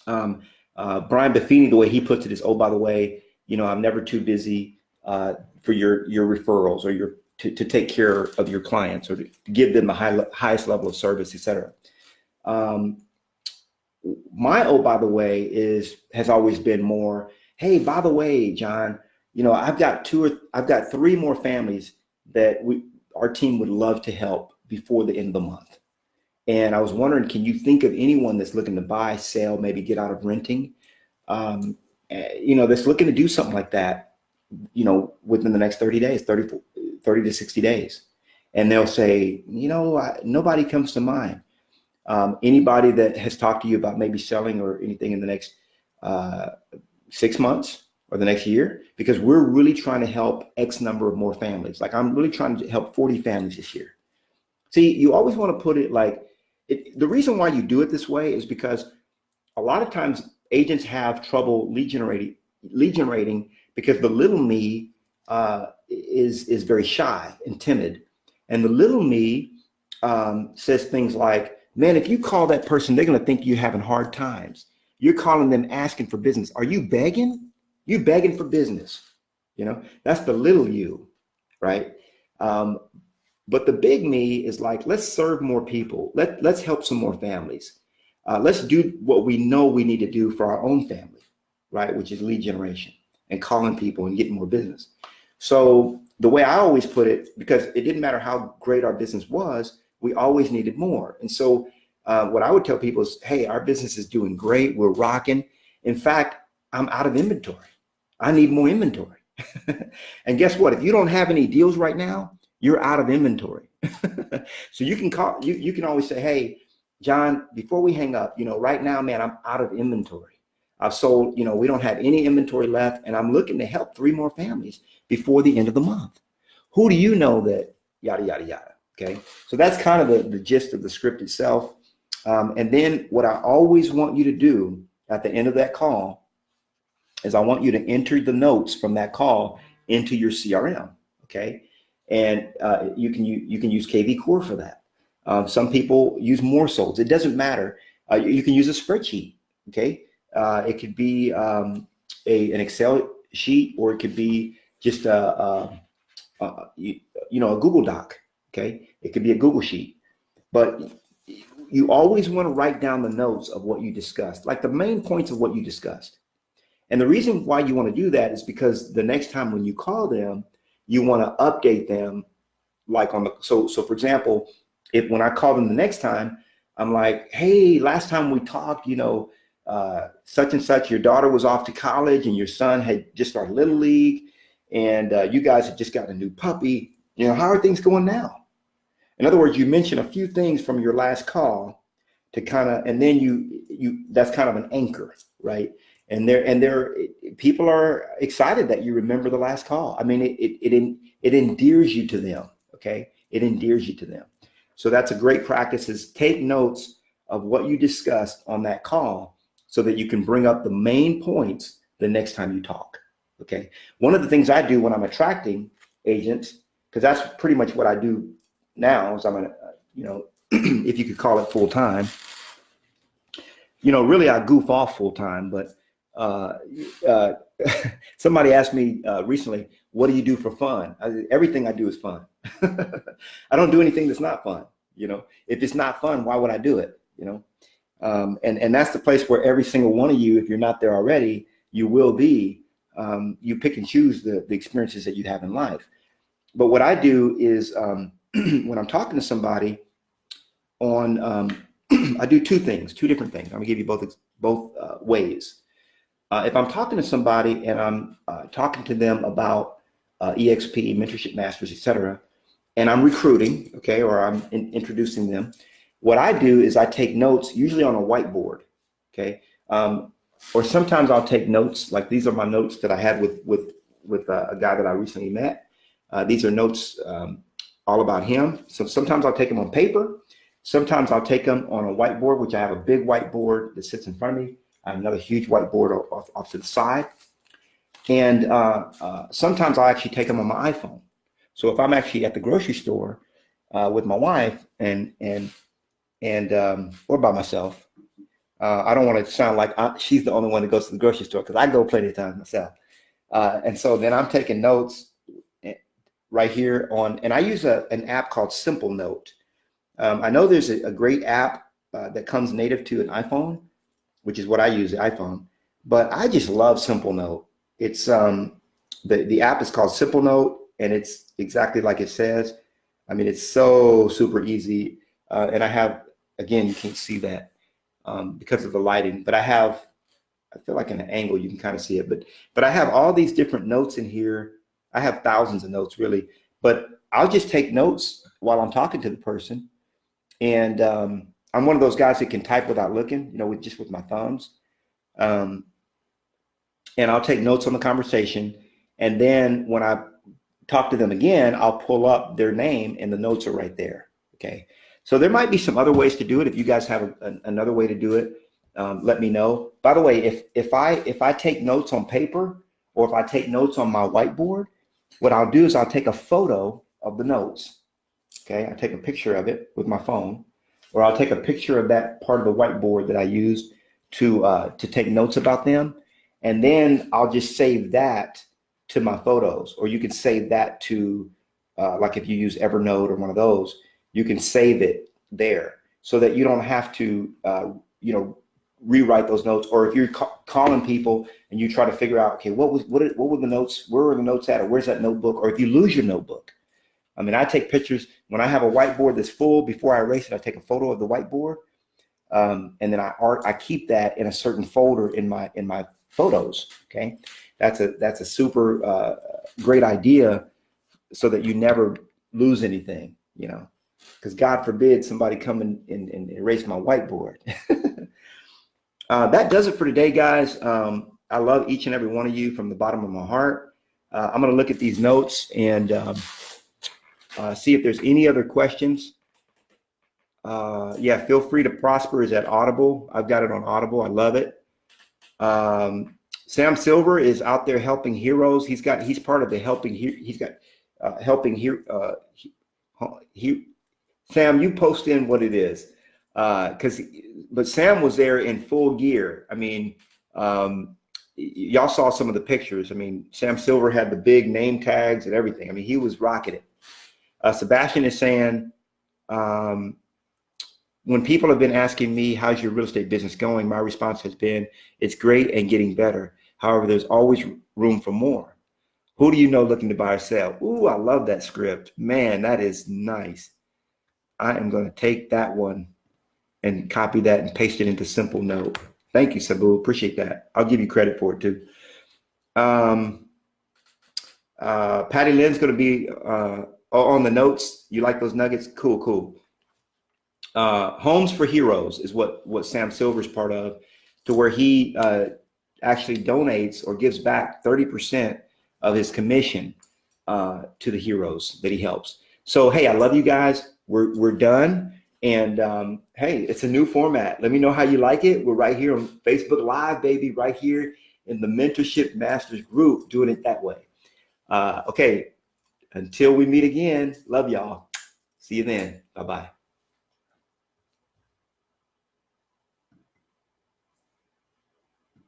Brian Buffini, the way he puts it is, oh, by the way, I'm never too busy for your referrals, or to take care of your clients, or to give them the highest level of service, etc. My oh, by the way has always been more, hey, by the way, John, I've got 3 more families that our team would love to help before the end of the month. And I was wondering, can you think of anyone that's looking to buy, sell, maybe get out of renting, that's looking to do something like that, within the next 30 days, 30 to 60 days. And they'll say, nobody comes to mind. Anybody that has talked to you about maybe selling or anything in the next 6 months or the next year? Because we're really trying to help X number of more families. Like, I'm really trying to help 40 families this year. See, you always want to put it like, the reason why you do it this way is because a lot of times agents have trouble lead generating because the little me is very shy and timid. And the little me says things like, man, if you call that person, they're going to think you're having hard times. You're calling them asking for business. Are you begging? You begging for business. That's the little you, right? But the big me is like, let's serve more people. Let's help some more families. Let's do what we know we need to do for our own family, right? Which is lead generation and calling people and getting more business. So the way I always put it, because it didn't matter how great our business was, we always needed more. And so what I would tell people is, hey, our business is doing great. We're rocking. In fact, I'm out of inventory. I need more inventory. And guess what? If you don't have any deals right now, you're out of inventory. So you can call, you can always say, hey, John, before we hang up, right now, man, I'm out of inventory. I've sold, we don't have any inventory left, and I'm looking to help 3 more families before the end of the month. Who do you know that yada, yada, yada? Okay. So that's kind of the gist of the script itself. And then what I always want you to do at the end of that call is I want you to enter the notes from that call into your CRM. Okay. And you can use KV Core for that. Some people use more souls. It doesn't matter. You can use a spreadsheet. Okay. It could be an Excel sheet, or it could be just a Google Doc. Okay. It could be a Google sheet, but you always want to write down the notes of what you discussed, like the main points of what you discussed. And the reason why you want to do that is because the next time when you call them, you want to update them, like so for example, when I call them the next time, I'm like, hey, last time we talked, such and such, your daughter was off to college and your son had just started Little League, and you guys had just got a new puppy. How are things going now? In other words, you mention a few things from your last call to and then you that's kind of an anchor, right? And people are excited that you remember the last call. I mean, it endears you to them. Okay. It endears you to them. So that's a great practice, is take notes of what you discussed on that call so that you can bring up the main points the next time you talk. Okay. One of the things I do when I'm attracting agents, because that's pretty much what I do now, is I'm if you could call it full time, really I goof off full time, but somebody asked me recently, what do you do for fun? Everything I do is fun. I don't do anything that's not fun. If it's not fun, why would I do it? And that's the place where every single one of you, if you're not there already, you will be. You pick and choose the experiences that you have in life. But what I do is when I'm talking to somebody I do two different things. I'm gonna give you both ways. If I'm talking to somebody and I'm talking to them about EXP, mentorship masters, etc., and I'm recruiting, okay, or I'm introducing them, what I do is I take notes, usually on a whiteboard, okay, or sometimes I'll take notes, like these are my notes that I had with a guy that I recently met. These are notes all about him. So sometimes I'll take them on paper. Sometimes I'll take them on a whiteboard, which I have a big whiteboard that sits in front of me. I have another huge whiteboard off to the side. And sometimes I'll actually take them on my iPhone. So if I'm actually at the grocery store with my wife and or by myself, I don't want to sound like she's the only one that goes to the grocery store, because I go plenty of times myself. And so then I'm taking notes right here and I use an app called Simple Note. I know there's a great app that comes native to an iPhone, which is what I use, the iPhone, but I just love Simple Note. It's the app is called Simple Note, and it's exactly like it says. I mean, it's so super easy. And I have, again, you can't see that because of the lighting, but I feel like in an angle you can kind of see it, but I have all these different notes in here. I have thousands of notes, really, but I'll just take notes while I'm talking to the person. And I'm one of those guys that can type without looking, with my thumbs. And I'll take notes on the conversation. And then when I talk to them again, I'll pull up their name and the notes are right there. Okay. So there might be some other ways to do it. If you guys have another way to do it, let me know. By the way, if I take notes on paper, or if I take notes on my whiteboard, what I'll do is I'll take a photo of the notes. Okay. I take a picture of it with my phone, or I'll take a picture of that part of the whiteboard that I use to take notes about them. And then I'll just save that to my photos, or you can save that to, like if you use Evernote or one of those, you can save it there so that you don't have to, rewrite those notes. Or if you're calling people and you try to figure out, okay, what were the notes? Where were the notes at? Or where's that notebook? Or if you lose your notebook. I mean, I take pictures when I have a whiteboard that's full. Before I erase it, I take a photo of the whiteboard, and then I keep that in a certain folder in my photos. Okay, that's a super great idea, so that you never lose anything. because God forbid somebody come and erase my whiteboard. That does it for today, guys. I love each and every one of you from the bottom of my heart. I'm going to look at these notes and see if there's any other questions. Yeah, Feel Free to Prosper is at Audible. I've got it on Audible. I love it. Sam Silver is out there helping heroes. He's part of the helping. He's got helping here. Sam, you post in what it is, but Sam was there in full gear. I mean, y'all saw some of the pictures. I mean, Sam Silver had the big name tags and everything. I mean, he was rocking it. Sebastian is saying, when people have been asking me, how's your real estate business going? My response has been, it's great and getting better. However, there's always room for more. Who do you know looking to buy or sell? Ooh, I love that script. Man, that is nice. I am going to take that one and copy that and paste it into Simple Note. Thank you, Sabu. Appreciate that. I'll give you credit for it too. Patty Lynn's going to be on the notes. You like those nuggets? Cool, cool. Homes for Heroes is what Sam Silver's part of, to where he actually donates or gives back 30% of his commission to the heroes that he helps. So, hey, I love you guys. We're done. And hey, it's a new format. Let me know how you like it. We're right here on Facebook Live, baby, right here in the Mentorship Masters group, doing it that way. Okay, until we meet again, love y'all. See you then. Bye-bye.